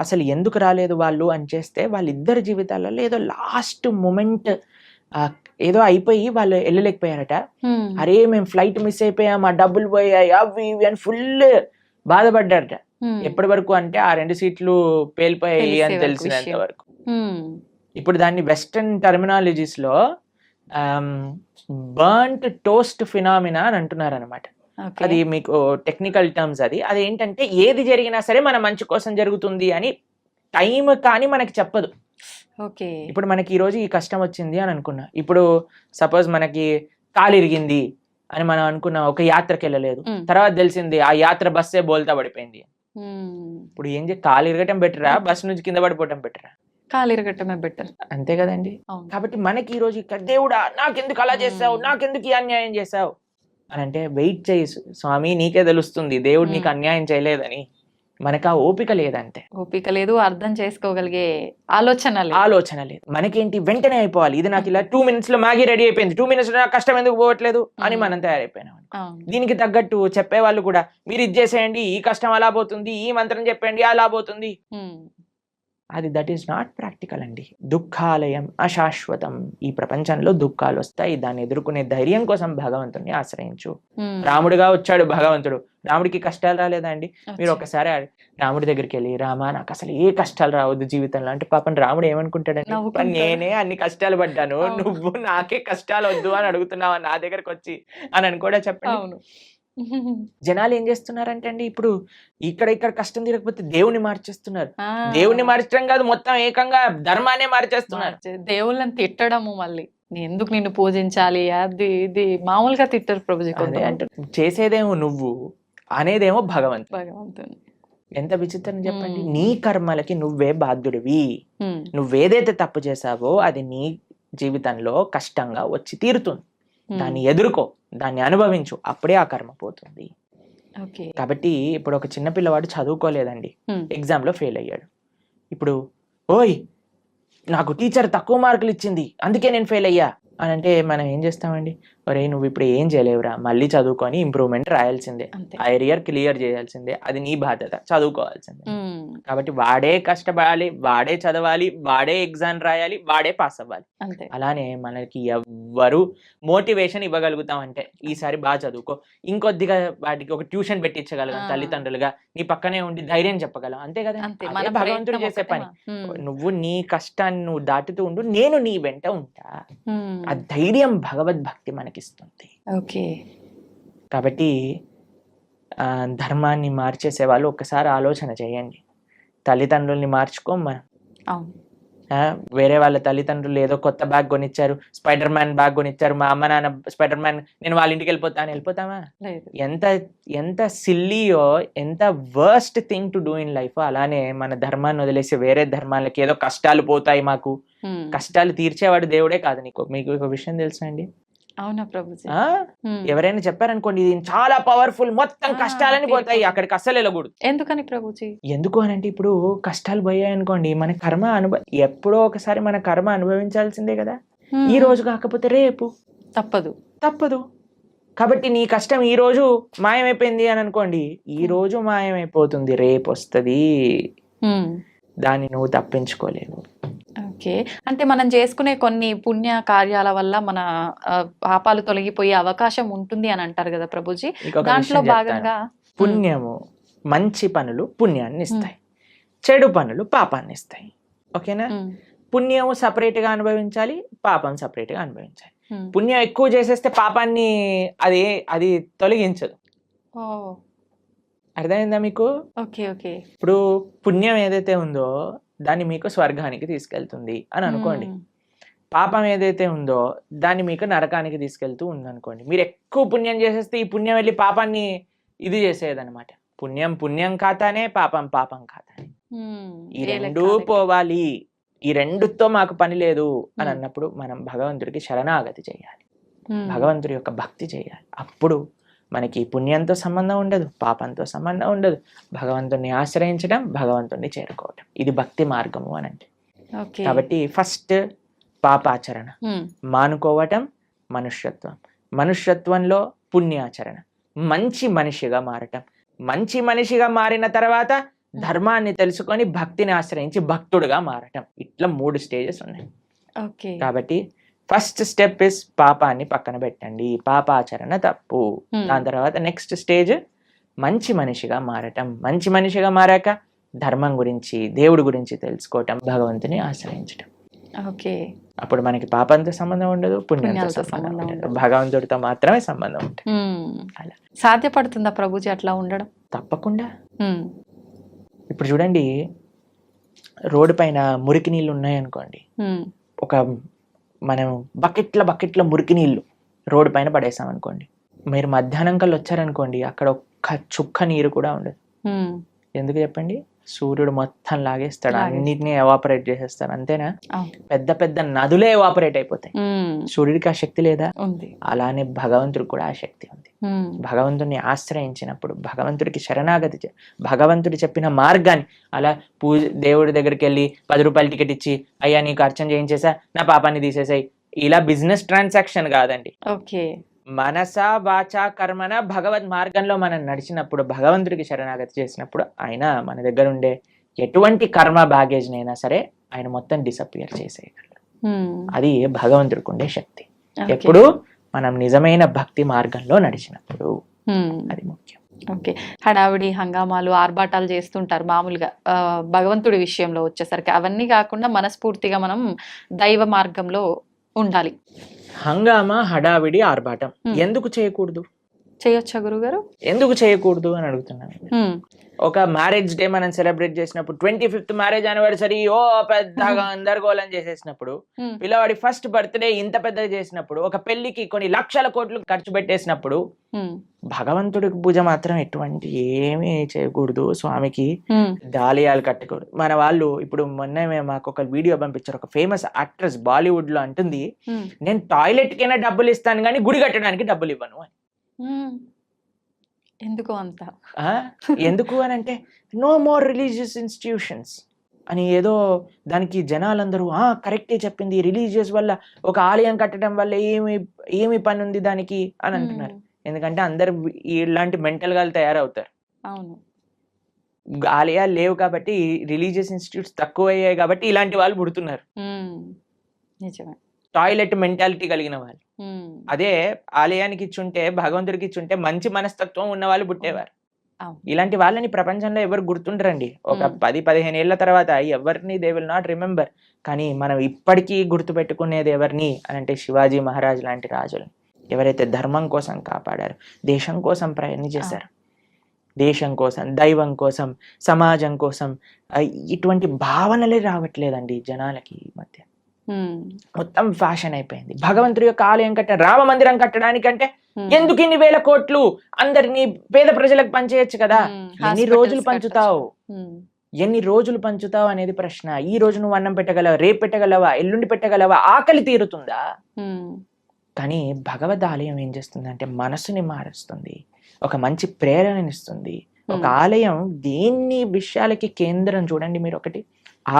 అసలు ఎందుకు రాలేదు వాళ్ళు అని చేస్తే వాళ్ళిద్దరి జీవితాలలో ఏదో లాస్ట్ మూమెంట్ ఏదో అయిపోయి వాళ్ళు వెళ్ళలేకపోయారట. అరే మేము ఫ్లైట్ మిస్ అయిపోయాం, ఆ డబ్బులు పోయాయి, అవి ఇవి అని ఫుల్ బాధపడ్డారట. ఎప్పటి వరకు అంటే ఆ 2 సీట్లు పేలిపోయాయి అని తెలిసినంత వరకు. ఇప్పుడు దాన్ని వెస్టర్న్ టర్మినాలజీస్ లో బర్న్ట్ టోస్ట్ ఫినామినా అని అంటున్నారు అనమాట. అది మీకు టెక్నికల్ టర్మ్స్. అది ఏంటంటే ఏది జరిగినా సరే మన మంచి కోసం జరుగుతుంది అని టైం కానీ మనకి చెప్పదు. ఇప్పుడు మనకి ఈ రోజు ఈ కష్టం వచ్చింది అని అనుకున్నా, ఇప్పుడు సపోజ్ మనకి కాలు ఇరిగింది అని మనం అనుకున్నాం, ఒక యాత్రకి వెళ్ళలేదు, తర్వాత తెలిసింది ఆ యాత్ర బస్సే బోల్తా పడిపోయింది. ఇప్పుడు ఏం కాలు ఇరగటం బెటరా, బస్ నుంచి కింద పడిపోవటం బెటరా? కాలు ఇరగటమే బెటర్. అంతే కదండి. కాబట్టి మనకి ఈ రోజు దేవుడా నాకెందుకు అలా చేసావు, నాకెందుకు ఈ అన్యాయం చేసావు అని అంటే వెయిట్ చేయి స్వామి, నీకే తెలుస్తుంది దేవుడు నీకు అన్యాయం చేయలేదని. మనకు ఆ ఓపిక లేదంటే, ఓపిక లేదు, అర్థం చేసుకోగలిగే ఆలోచన లేదు. మనకేంటి వెంటనే అయిపోవాలి, ఇది నాకు ఇలా 2 minutes లో మ్యాగీ రెడీ అయిపోయింది, 2 minutes లో కష్టం ఎందుకు పోవట్లేదు అని మనం తయారైపోయినాం. దీనికి తగ్గట్టు చెప్పేవాళ్ళు కూడా మీరు ఇది చేసేయండి, ఈ కష్టం అలా పోతుంది, ఈ మంత్రం చెప్పండి అలా పోతుంది. అది దట్ ఈస్ నాట్ ప్రాక్టికల్ అండి. దుఃఖాలయం అశాశ్వతం. ఈ ప్రపంచంలో దుఃఖాలు వస్తాయి, దాన్ని ఎదుర్కొనే ధైర్యం కోసం భగవంతుడిని ఆశ్రయించు. రాముడిగా వచ్చాడు భగవంతుడు, రాముడికి కష్టాలు రాలేదా అండి? మీరు ఒకసారి రాముడి దగ్గరికి వెళ్ళి, రామా నాకు అసలు ఏ కష్టాలు రావద్దు జీవితంలో అంటే, పాపం రాముడు ఏమనుకుంటాడండి, నేనే అన్ని కష్టాలు పడ్డాను, నువ్వు నాకే కష్టాలు వద్దు అని అడుగుతున్నావా నా దగ్గరకు వచ్చి అని కూడా చెప్పండి. జనాలు ఏం చేస్తున్నారంటే అండి, ఇప్పుడు ఇక్కడ కష్టం తీరకపోతే దేవుని మార్చేస్తున్నారు. దేవుని మార్చడం కాదు, మొత్తం ఏకంగా ధర్మాన్ని మార్చేస్తున్నారు. దేవుళ్ళని తిట్టడము, మళ్ళీ ఎందుకు నిన్ను పూజించాలి అది ఇది మామూలుగా తిట్టరు ప్రభుజీ. అంటే చేసేదేమో నువ్వు, అనేదేమో భగవంతుని. ఎంత విచిత్రం చెప్పండి. నీ కర్మలకి నువ్వే బాధ్యుడివి. నువ్వేదైతే తప్పు చేసావో అది నీ జీవితంలో కష్టంగా వచ్చి తీరుతుంది. దాన్ని ఎదుర్కో, దాన్ని అనుభవించు, అప్పుడే ఆ కర్మ పోతుంది. కాబట్టి ఇప్పుడు ఒక చిన్న పిల్లవాడు చదువుకోలేదండి, ఎగ్జామ్ లో ఫెయిల్ అయ్యాడు. ఇప్పుడు ఓయ్ నాకు టీచర్ తక్కువ మార్కులు ఇచ్చింది అందుకే నేను ఫెయిల్ అయ్యా అని అంటే మనం ఏం చేస్తామండి, ఒరే నువ్వు ఇప్పుడు ఏం చేయలేవురా, మళ్ళీ చదువుకొని ఇంప్రూవ్మెంట్ రాయాల్సిందే, ఆ ఏరియర్ క్లియర్ చేయాల్సిందే, అది నీ బాధ్యత, చదువుకోవాల్సిందే. కాబట్టి వాడే కష్టపడాలి, వాడే చదవాలి, వాడే ఎగ్జామ్ రాయాలి, వాడే పాస్ అవ్వాలి. అలానే మనకి ఎవ్వరు మోటివేషన్ ఇవ్వగలుగుతాం అంటే, ఈసారి బాగా చదువుకో, ఇంకొద్దిగా వాటికి ఒక ట్యూషన్ పెట్టించగలం తల్లిదండ్రులుగా, నీ పక్కనే ఉండి ధైర్యం చెప్పగలం, అంతే కదా. అదే భగవంతుడు చేసే పని. నువ్వు నీ కష్టాన్ని నువ్వు దాటుతూ ఉండు, నేను నీ వెంట ఉంటా. ఆ ధైర్యం భగవద్భక్తి మనకిస్తుంది. కాబట్టి ధర్మాన్ని మార్చేసే వాళ్ళు ఒక్కసారి ఆలోచన చేయండి. తల్లిదండ్రుల్ని మార్చుకోం మనం. వేరే వాళ్ళ తల్లిదండ్రులు ఏదో కొత్త బ్యాగ్ కొనిచ్చారు, స్పైడర్ మ్యాన్ బ్యాగ్ కొనిచ్చారు, మా అమ్మ నాన్న స్పైడర్ మ్యాన్ నేను వాళ్ళ ఇంటికి వెళ్ళిపోతామా? ఎంత సిల్లీయో, ఎంత worst thing to do in life. అలానే మన ధర్మాన్ని వదిలేసి వేరే ధర్మాలకి ఏదో కష్టాలు పోతాయి, మాకు కష్టాలు తీర్చేవాడు దేవుడే కాదు. మీకు ఒక విషయం తెలుసా అండి? అవునా ప్రభుజీ? ఎవరైనా చెప్పారనుకోండి ఇది చాలా పవర్ఫుల్, మొత్తం కష్టాలని పోతాయి, అక్కడికి అస్సలు వెళ్ళకూడదు. ఎందుకని ప్రభుజీ? ఎందుకు అని అంటే, ఇప్పుడు కష్టాలు పోయాయి అనుకోండి, మన కర్మ ఎప్పుడో ఒకసారి మన కర్మ అనుభవించాల్సిందే కదా. ఈ రోజు కాకపోతే రేపు తప్పదు. కాబట్టి నీ కష్టం ఈ రోజు మాయమైపోయింది అని అనుకోండి, ఈ రోజు మాయమైపోతుంది, రేపు వస్తుంది, దాన్ని నువ్వు తప్పించుకోలేవు. అంటే మనం చేసుకునే కొన్ని పుణ్య కార్యాల వల్ల మన పాపాలు తొలగిపోయే అవకాశం ఉంటుంది అని అంటారు కదా ప్రభుజీ. దాంట్లో భాగంగా పుణ్యము, మంచి పనులు పుణ్యాన్ని ఇస్తాయి, చెడు పనులు పాపాన్ని ఇస్తాయి. ఓకేనా? పుణ్యము సపరేట్ గా అనుభవించాలి, పాపం సపరేట్ గా అనుభవించాలి. పుణ్యం ఎక్కువ చేసేస్తే పాపాన్ని అది తొలగించదు. అర్థమైందా మీకు? ఓకే. ఓకే. ఇప్పుడు పుణ్యం ఏదైతే ఉందో దాన్ని మీకు స్వర్గానికి తీసుకెళ్తుంది అని అనుకోండి. పాపం ఏదైతే ఉందో దాన్ని మీకు నరకానికి తీసుకెళ్తూ ఉందనుకోండి. మీరు ఎక్కువ పుణ్యం చేసేస్తే ఈ పుణ్యం వెళ్ళి పాపాన్ని ఇది చేసేదన్నమాట. పుణ్యం పుణ్యం ఖాతానే, పాపం పాపం ఖాతానే. ఈ రెండూ పోవాలి, ఈ రెండుతో మాకు పని లేదు అని అన్నప్పుడు మనం భగవంతుడికి శరణాగతి చేయాలి, భగవంతుడి యొక్క భక్తి చేయాలి. అప్పుడు మనకి పుణ్యంతో సంబంధం ఉండదు, పాపంతో సంబంధం ఉండదు. భగవంతుడిని ఆశ్రయించడం, భగవంతుడిని చేరుకోవటం, ఇది భక్తి మార్గము అని అంటే. కాబట్టి ఫస్ట్ పాపాచరణ మానుకోవటం మనుష్యత్వం, మనుష్యత్వంలో పుణ్యాచరణ, మంచి మనిషిగా మారటం, మంచి మనిషిగా మారిన తర్వాత ధర్మాన్ని తెలుసుకొని భక్తిని ఆశ్రయించి భక్తుడుగా మారటం. ఇట్లా 3 స్టేజెస్ ఉన్నాయి. కాబట్టి ఫస్ట్ స్టెప్ ఇస్ పాపాన్ని పక్కన పెట్టండి, పాపాచరణ తప్పు. దాని తర్వాత నెక్స్ట్ స్టేజ్ మంచి మనిషిగా మారటం, మంచి మనిషిగా మారాక ధర్మం గురించి, దేవుడి గురించి తెలుసుకోవటం, భగవంతుని ఆశ్రయించటం. అప్పుడు మనకి పాపంతో సంబంధం ఉండదు, పుణ్యంతో సంబంధం ఉండదు, భగవంతుడితో మాత్రమే సంబంధం ఉంటుంది. అలా సాధ్యపడుతుందా ప్రభుజీ అట్లా ఉండడం? తప్పకుండా. ఇప్పుడు చూడండి, రోడ్డు పైన మురికి నీళ్ళు ఉన్నాయనుకోండి, ఒక మనం బకెట్ల మురికి నీళ్లు రోడ్డు పైన పడేసాం అనుకోండి, మీరు మధ్యాహ్నం కల్లా వచ్చారనుకోండి, అక్కడ ఒక్క చుక్క నీరు కూడా ఉండదు. ఎందుకు చెప్పండి? సూర్యుడు మొత్తం లాగేస్తాడు, అన్నిటినీ ఎవాపరేట్ చేసేస్తాడు, అంతేనా? పెద్ద పెద్ద నదులే ఎవాపరేట్ అయిపోతాయి. సూర్యుడికి ఆ శక్తి లేదా? అలానే భగవంతుడికి కూడా ఆ శక్తి ఉంది. భగవంతుడిని ఆశ్రయించినప్పుడు, భగవంతుడికి శరణాగతి, భగవంతుడు చెప్పిన మార్గాన్ని, అలా దేవుడి దగ్గరికి వెళ్ళి 10 రూపాయలు టికెట్ ఇచ్చి, అయ్యా నీకు అర్చన చేయించేసా, నా పాపాన్ని తీసేసాయి, ఇలా బిజినెస్ ట్రాన్సాక్షన్ కాదండి. మనస వాచ కర్మన భగవద్ మార్గంలో మనం నడిచినప్పుడు, భగవంతుడికి శరణాగతి చేసినప్పుడు, ఆయన మన దగ్గర ఉండే ఎటువంటి కర్మ బ్యాగేజ్ నైనా సరే ఆయన మొత్తం డిసపియర్ చేసేయగలరు. అది భగవంతుడికి ఉండే శక్తి. ఎప్పుడు మనం నిజమైన భక్తి మార్గంలో నడిచినప్పుడు, అది ముఖ్యం. ఓకే. హడావిడి హంగామాలు ఆర్భాటాలు చేస్తుంటారు మామూలుగా, భగవంతుడి విషయంలో వచ్చేసరికి అవన్నీ కాకుండా మనస్ఫూర్తిగా మనం దైవ మార్గంలో ఉండాలి. హంగామా, హడావిడి, ఆర్భాటం ఎందుకు చేయకూడదు? చేయొచ్చా గురుగారు? ఎందుకు చేయకూడదు అని అడుగుతున్నాను. ఒక మ్యారేజ్ డే మనం సెలబ్రేట్ చేసినప్పుడు, 25th మ్యారేజ్ యానివర్సరీ ఓ పెద్దగా గందరగోళం చేసేసినప్పుడు, పిల్లవాడి ఫస్ట్ బర్త్డే ఇంత పెద్దగా చేసినప్పుడు, ఒక పెళ్లికి కొన్ని లక్షల కోట్లు ఖర్చు పెట్టేసినప్పుడు, భగవంతుడికి పూజ మాత్రం ఎటువంటి ఏమీ చేయకూడదు, స్వామికి దాలియాలు కట్టకూడదు. మన వాళ్ళు ఇప్పుడు మొన్న మాకు ఒక వీడియో పంపించారు, ఒక ఫేమస్ యాక్ట్రెస్ బాలీవుడ్ లో అంటుంది, నేను టాయిలెట్ కైనా డబ్బులు ఇస్తాను కానీ గుడి కట్టడానికి డబ్బులు ఇవ్వను అని. ఎందుకు అంత? ఎందుకు అని అంటే, నో మోర్ రిలీజియస్ ఇన్స్టిట్యూషన్స్ అని ఏదో దానికి జనాలందరూ కరెక్టే చెప్పింది, రిలీజియస్ వల్ల ఒక ఆలయం కట్టడం వల్ల ఏమి పని ఉంది దానికి అని అంటున్నారు. ఎందుకంటే అందరు ఇలాంటి మెంటల్ గా తయారవుతారు. అవును, ఆలయాలు లేవు కాబట్టి, రిలీజియస్ ఇన్స్టిట్యూట్స్ తక్కువ అయ్యాయి కాబట్టి ఇలాంటి వాళ్ళు పుడుతున్నారు. నిజమే. టాయిలెట్ మెంటాలిటీ కలిగిన వాళ్ళు. అదే ఆలయానికి ఇచ్చుంటే, భగవంతుడికి ఇచ్చుంటే మంచి మనస్తత్వం ఉన్న వాళ్ళు పుట్టేవారు. ఇలాంటి వాళ్ళని ప్రపంచంలో ఎవరు గుర్తుండరండి. ఒక 10-15 ఏళ్ల తర్వాత ఎవరిని దే విల్ నాట్ రిమెంబర్. కానీ మనం ఇప్పటికీ గుర్తు పెట్టుకునేది ఎవరిని అని అంటే, శివాజీ మహారాజ్ లాంటి రాజులని, ఎవరైతే ధర్మం కోసం కాపాడారు, దేశం కోసం ప్రయత్నం చేశారు, దేశం కోసం, దైవం కోసం, సమాజం కోసం. ఇటువంటి భావనలే రావట్లేదండి జనాలకి ఈ మధ్య. మొత్తం ఫ్యాషన్ అయిపోయింది. భగవంతుడి యొక్క ఆలయం రామ మందిరం కట్టడానికంటే ఎందుకు ఇన్ని వేల కోట్లు, అందరినీ పేద ప్రజలకు పంచేయచ్చు కదా. ఎన్ని రోజులు పంచుతావు అనేది ప్రశ్న. ఈ రోజు నువ్వు అన్నం పెట్టగలవా, రేపు పెట్టగలవా, ఎల్లుండి పెట్టగలవా, ఆకలి తీరుతుందా? కానీ భగవద్ ఆలయం ఏం చేస్తుంది అంటే మనసుని మారుస్తుంది, ఒక మంచి ప్రేరణనిస్తుంది. ఒక ఆలయం దేన్ని విషయాలకి కేంద్రం చూడండి మీరు. ఒకటి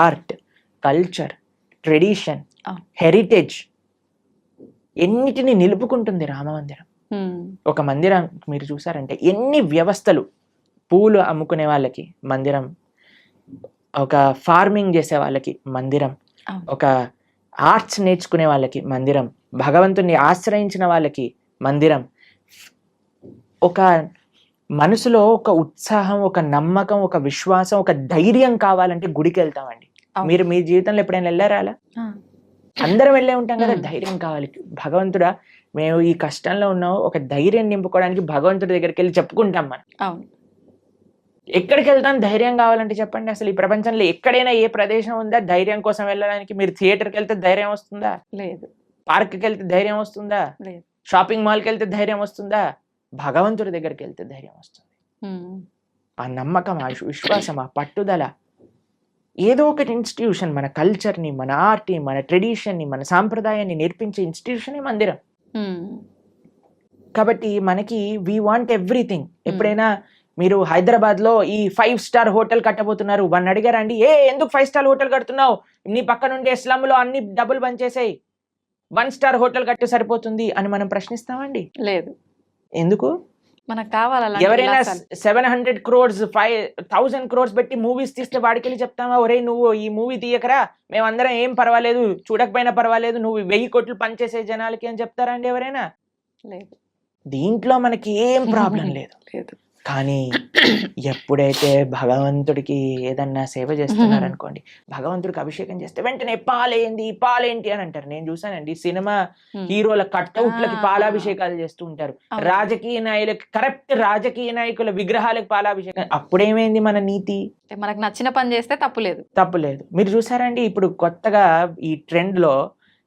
ఆర్ట్, కల్చర్, ట్రెడిషన్, హెరిటేజ్, ఎన్నిటిని నిలుపుకుంటుంది రామమందిరం. ఒక మందిరం మీరు చూసారంటే ఎన్ని వ్యవస్థలు, పూలు అమ్ముకునే వాళ్ళకి మందిరం, ఒక ఫార్మింగ్ చేసే వాళ్ళకి మందిరం, ఒక ఆర్ట్స్ నేర్చుకునే వాళ్ళకి మందిరం, భగవంతుని ఆశ్రయించిన వాళ్ళకి మందిరం. ఒక మనసులో ఒక ఉత్సాహం, ఒక నమ్మకం, ఒక విశ్వాసం, ఒక ధైర్యం కావాలంటే గుడికి వెళ్తామండి. మీరు మీ జీవితంలో ఎప్పుడైనా వెళ్ళారా అలా? అందరం వెళ్ళే ఉంటాం కదా. ధైర్యం కావాలి. భగవంతుడా మేము ఈ కష్టంలో ఉన్నాం, ఒక ధైర్యం నింపుకోవడానికి భగవంతుడి దగ్గరికి వెళ్ళి చెప్పుకుంటాం మనం. ఎక్కడికి వెళ్తాను ధైర్యం కావాలంటే చెప్పండి. అసలు ఈ ప్రపంచంలో ఎక్కడైనా ఏ ప్రదేశం ఉందా ధైర్యం కోసం వెళ్ళడానికి? మీరు థియేటర్కి వెళ్తే ధైర్యం వస్తుందా? లేదు. పార్క్కి వెళ్తే ధైర్యం వస్తుందా? లేదు. షాపింగ్ మాల్కి వెళ్తే ధైర్యం వస్తుందా? భగవంతుడి దగ్గరికి వెళ్తే ధైర్యం వస్తుంది. ఆ నమ్మకం, ఆ విశ్వాసం, ఆ పట్టుదల, ఏదో ఒకటి ఇన్స్టిట్యూషన్, మన కల్చర్ని, మన ఆర్ట్ని, మన ట్రెడిషన్ని, మన సాంప్రదాయాన్ని నేర్పించే ఇన్స్టిట్యూషనే మందిరం. కాబట్టి మనకి వీ వాంట్ ఎవ్రీథింగ్. ఎప్పుడైనా మీరు హైదరాబాద్లో ఈ 5 స్టార్ హోటల్ కట్టబోతున్నారు, వాడిని అడిగారండి, ఎందుకు 5 స్టార్ హోటల్ కడుతున్నావు? నీ పక్క నుండి స్లమ్లో అన్ని డబ్బులు బంద్ చేసేయి, 1 స్టార్ హోటల్ కట్టు సరిపోతుంది అని మనం ప్రశ్నిస్తామండి? లేదు. ఎందుకు? మనకు కావాలి. ఎవరైనా 700 crores 1000 crores పెట్టి మూవీస్ తీస్తే వాడికి వెళ్ళి చెప్తామా, ఒరే నువ్వు ఈ మూవీ తీయకరా, మేమందరం ఏం పర్వాలేదు, చూడకపోయినా పర్వాలేదు, నువ్వు 1000 కోట్లు పనిచేసే జనాలకి అని చెప్తారా అండి ఎవరైనా? లేదు. దీంట్లో మనకి ఏం ప్రాబ్లం లేదు. లేదు. కానీ ఎప్పుడైతే భగవంతుడికి ఏదన్నా సేవ చేస్తున్నారనుకోండి, భగవంతుడికి అభిషేకం చేస్తే వెంటనే పాలేంటి అని అంటారు. నేను చూసానండి, సినిమా హీరోల కట్అవుట్లకి పాలాభిషేకాలు చేస్తూ ఉంటారు, రాజకీయ నాయకులకి, కరెక్ట్ రాజకీయ నాయకుల విగ్రహాలకు పాలాభిషేకం. అప్పుడేమైంది మన నీతి? మనకు నచ్చిన పని చేస్తే తప్పులేదు. మీరు చూసారండి, ఇప్పుడు కొత్తగా ఈ ట్రెండ్ లో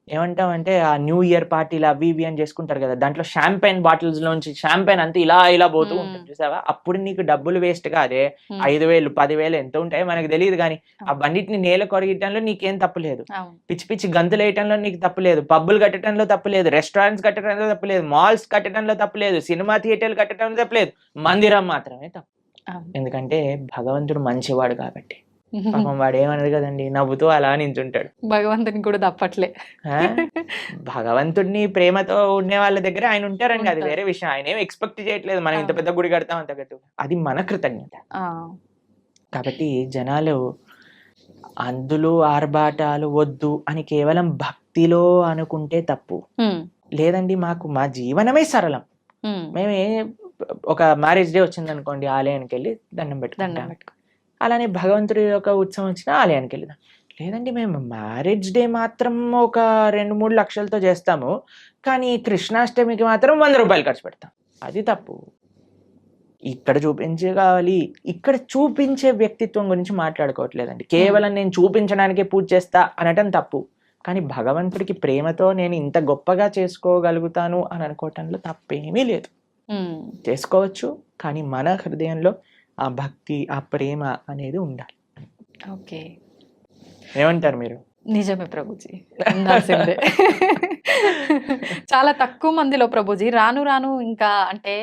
ఏమంటామంటే ఆ న్యూ ఇయర్ పార్టీలు అవి ఇవి అని చేసుకుంటారు కదా, దాంట్లో షాంపైన్ బాటిల్స్ లోంచి షాంపైన్ అంతా ఇలా పోతూ ఉంటుంది చూసావా? అప్పుడు నీకు డబ్బులు వేస్ట్ గా, అదే 5,000 10,000 ఎంత ఉంటాయో మనకు తెలియదు, కానీ ఆ బండిటిని నేల కొరగటంలో నీకేం తప్పులేదు, పిచ్చి పిచ్చి గంతులు వేయటంలో నీకు తప్పులేదు, పబ్బులు కట్టడంలో తప్పులేదు, రెస్టారెంట్స్ కట్టడంలో తప్పులేదు, మాల్స్ కట్టడంలో తప్పులేదు, సినిమా థియేటర్లు కట్టడంలో తప్పులేదు, మందిరం మాత్రమే తప్పు. ఎందుకంటే భగవంతుడు మంచివాడు కాబట్టి. పాపం వాడు ఏమన్నది కదండి, నవ్వుతూ అలా నించుంటాడు. భగవంతుని కూడా తప్పట్లే. భగవంతుడిని ప్రేమతో ఉండే వాళ్ళ దగ్గర ఆయన ఉంటారండి, అది వేరే విషయం. ఆయన ఏం ఎక్స్పెక్ట్ చేయట్లేదు మనం ఇంత పెద్ద గుడి కడతాం అంత గట్టు, అది మన కృతజ్ఞత. కాబట్టి జనాలు అందులో ఆర్భాటాలు వద్దు అని కేవలం భక్తిలో అనుకుంటే తప్పు. లేదండి, మా జీవనమే సరళం. మేమే ఒక మ్యారేజ్ డే వచ్చింది అనుకోండి, ఆలయానికి వెళ్ళి దండం పెట్టుకుంటాం. అలానే భగవంతుడి యొక్క ఉత్సవం వచ్చిన ఆలయానికి వెళ్దాం. లేదండి, మేము మ్యారేజ్ డే మాత్రం ఒక 2-3 లక్షలతో చేస్తాము, కానీ కృష్ణాష్టమికి మాత్రం 100 రూపాయలు ఖర్చు పెడతాం. అది తప్పు. ఇక్కడ కావాలి, ఇక్కడ చూపించే వ్యక్తిత్వం గురించి మాట్లాడుకోవట్లేదండి. కేవలం నేను చూపించడానికే పూజ చేస్తా అనటం తప్పు. కానీ భగవంతుడికి ప్రేమతో నేను ఇంత గొప్పగా చేసుకోగలుగుతాను అని అనుకోవటంలో తప్పేమీ లేదు. చేసుకోవచ్చు, కానీ మన హృదయంలో ఆ భక్తి, ఆ ప్రేమ అనేది ఉండాలి. ఓకే, ఏమంటారు మీరు? నిజమే ప్రభుజీ, ఉండాల్సిందే. చాలా తక్కువ మందిలో ప్రభుజీ రాను ఇంకా అంటే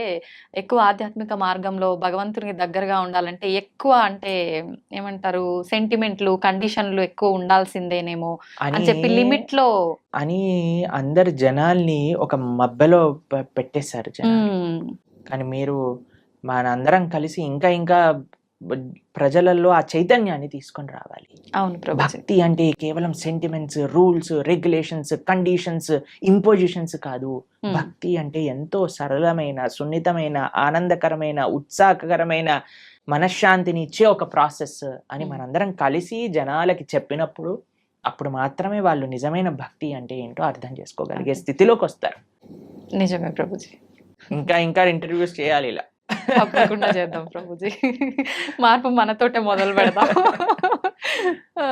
ఎక్కువ ఆధ్యాత్మిక మార్గంలో భగవంతునికి దగ్గరగా ఉండాలంటే ఎక్కువ అంటే ఏమంటారు, సెంటిమెంట్లు, కండిషన్లు ఎక్కువ ఉండాల్సిందేనేమో అని చెప్పి లిమిట్ లో అని అందరు జనాల్ని ఒక మబ్బలో పెట్టేశారు జనాలు. కానీ మీరు మనందరం కలిసి ఇంకా ప్రజలలో ఆ చైతన్యాన్ని తీసుకొని రావాలి. అవును, భక్తి అంటే కేవలం sentiments, rules, regulations, conditions, impositions కాదు. భక్తి అంటే ఎంతో సరళమైన, సున్నితమైన, ఆనందకరమైన, ఉత్సాహకరమైన, మనశ్శాంతిని ఇచ్చే ఒక ప్రాసెస్ అని మనందరం కలిసి జనాలకి చెప్పినప్పుడు అప్పుడు మాత్రమే వాళ్ళు నిజమైన భక్తి అంటే ఏంటో అర్థం చేసుకోగలిగే స్థితిలోకి వస్తారు. నిజమే ప్రభుజీ. ఇంకా ఇంటర్వ్యూస్ చేయాలి ఇలా. తప్పకుండా చేద్దాం ప్రభుజీ, మార్పు మనతోటే మొదలు పెడదాం.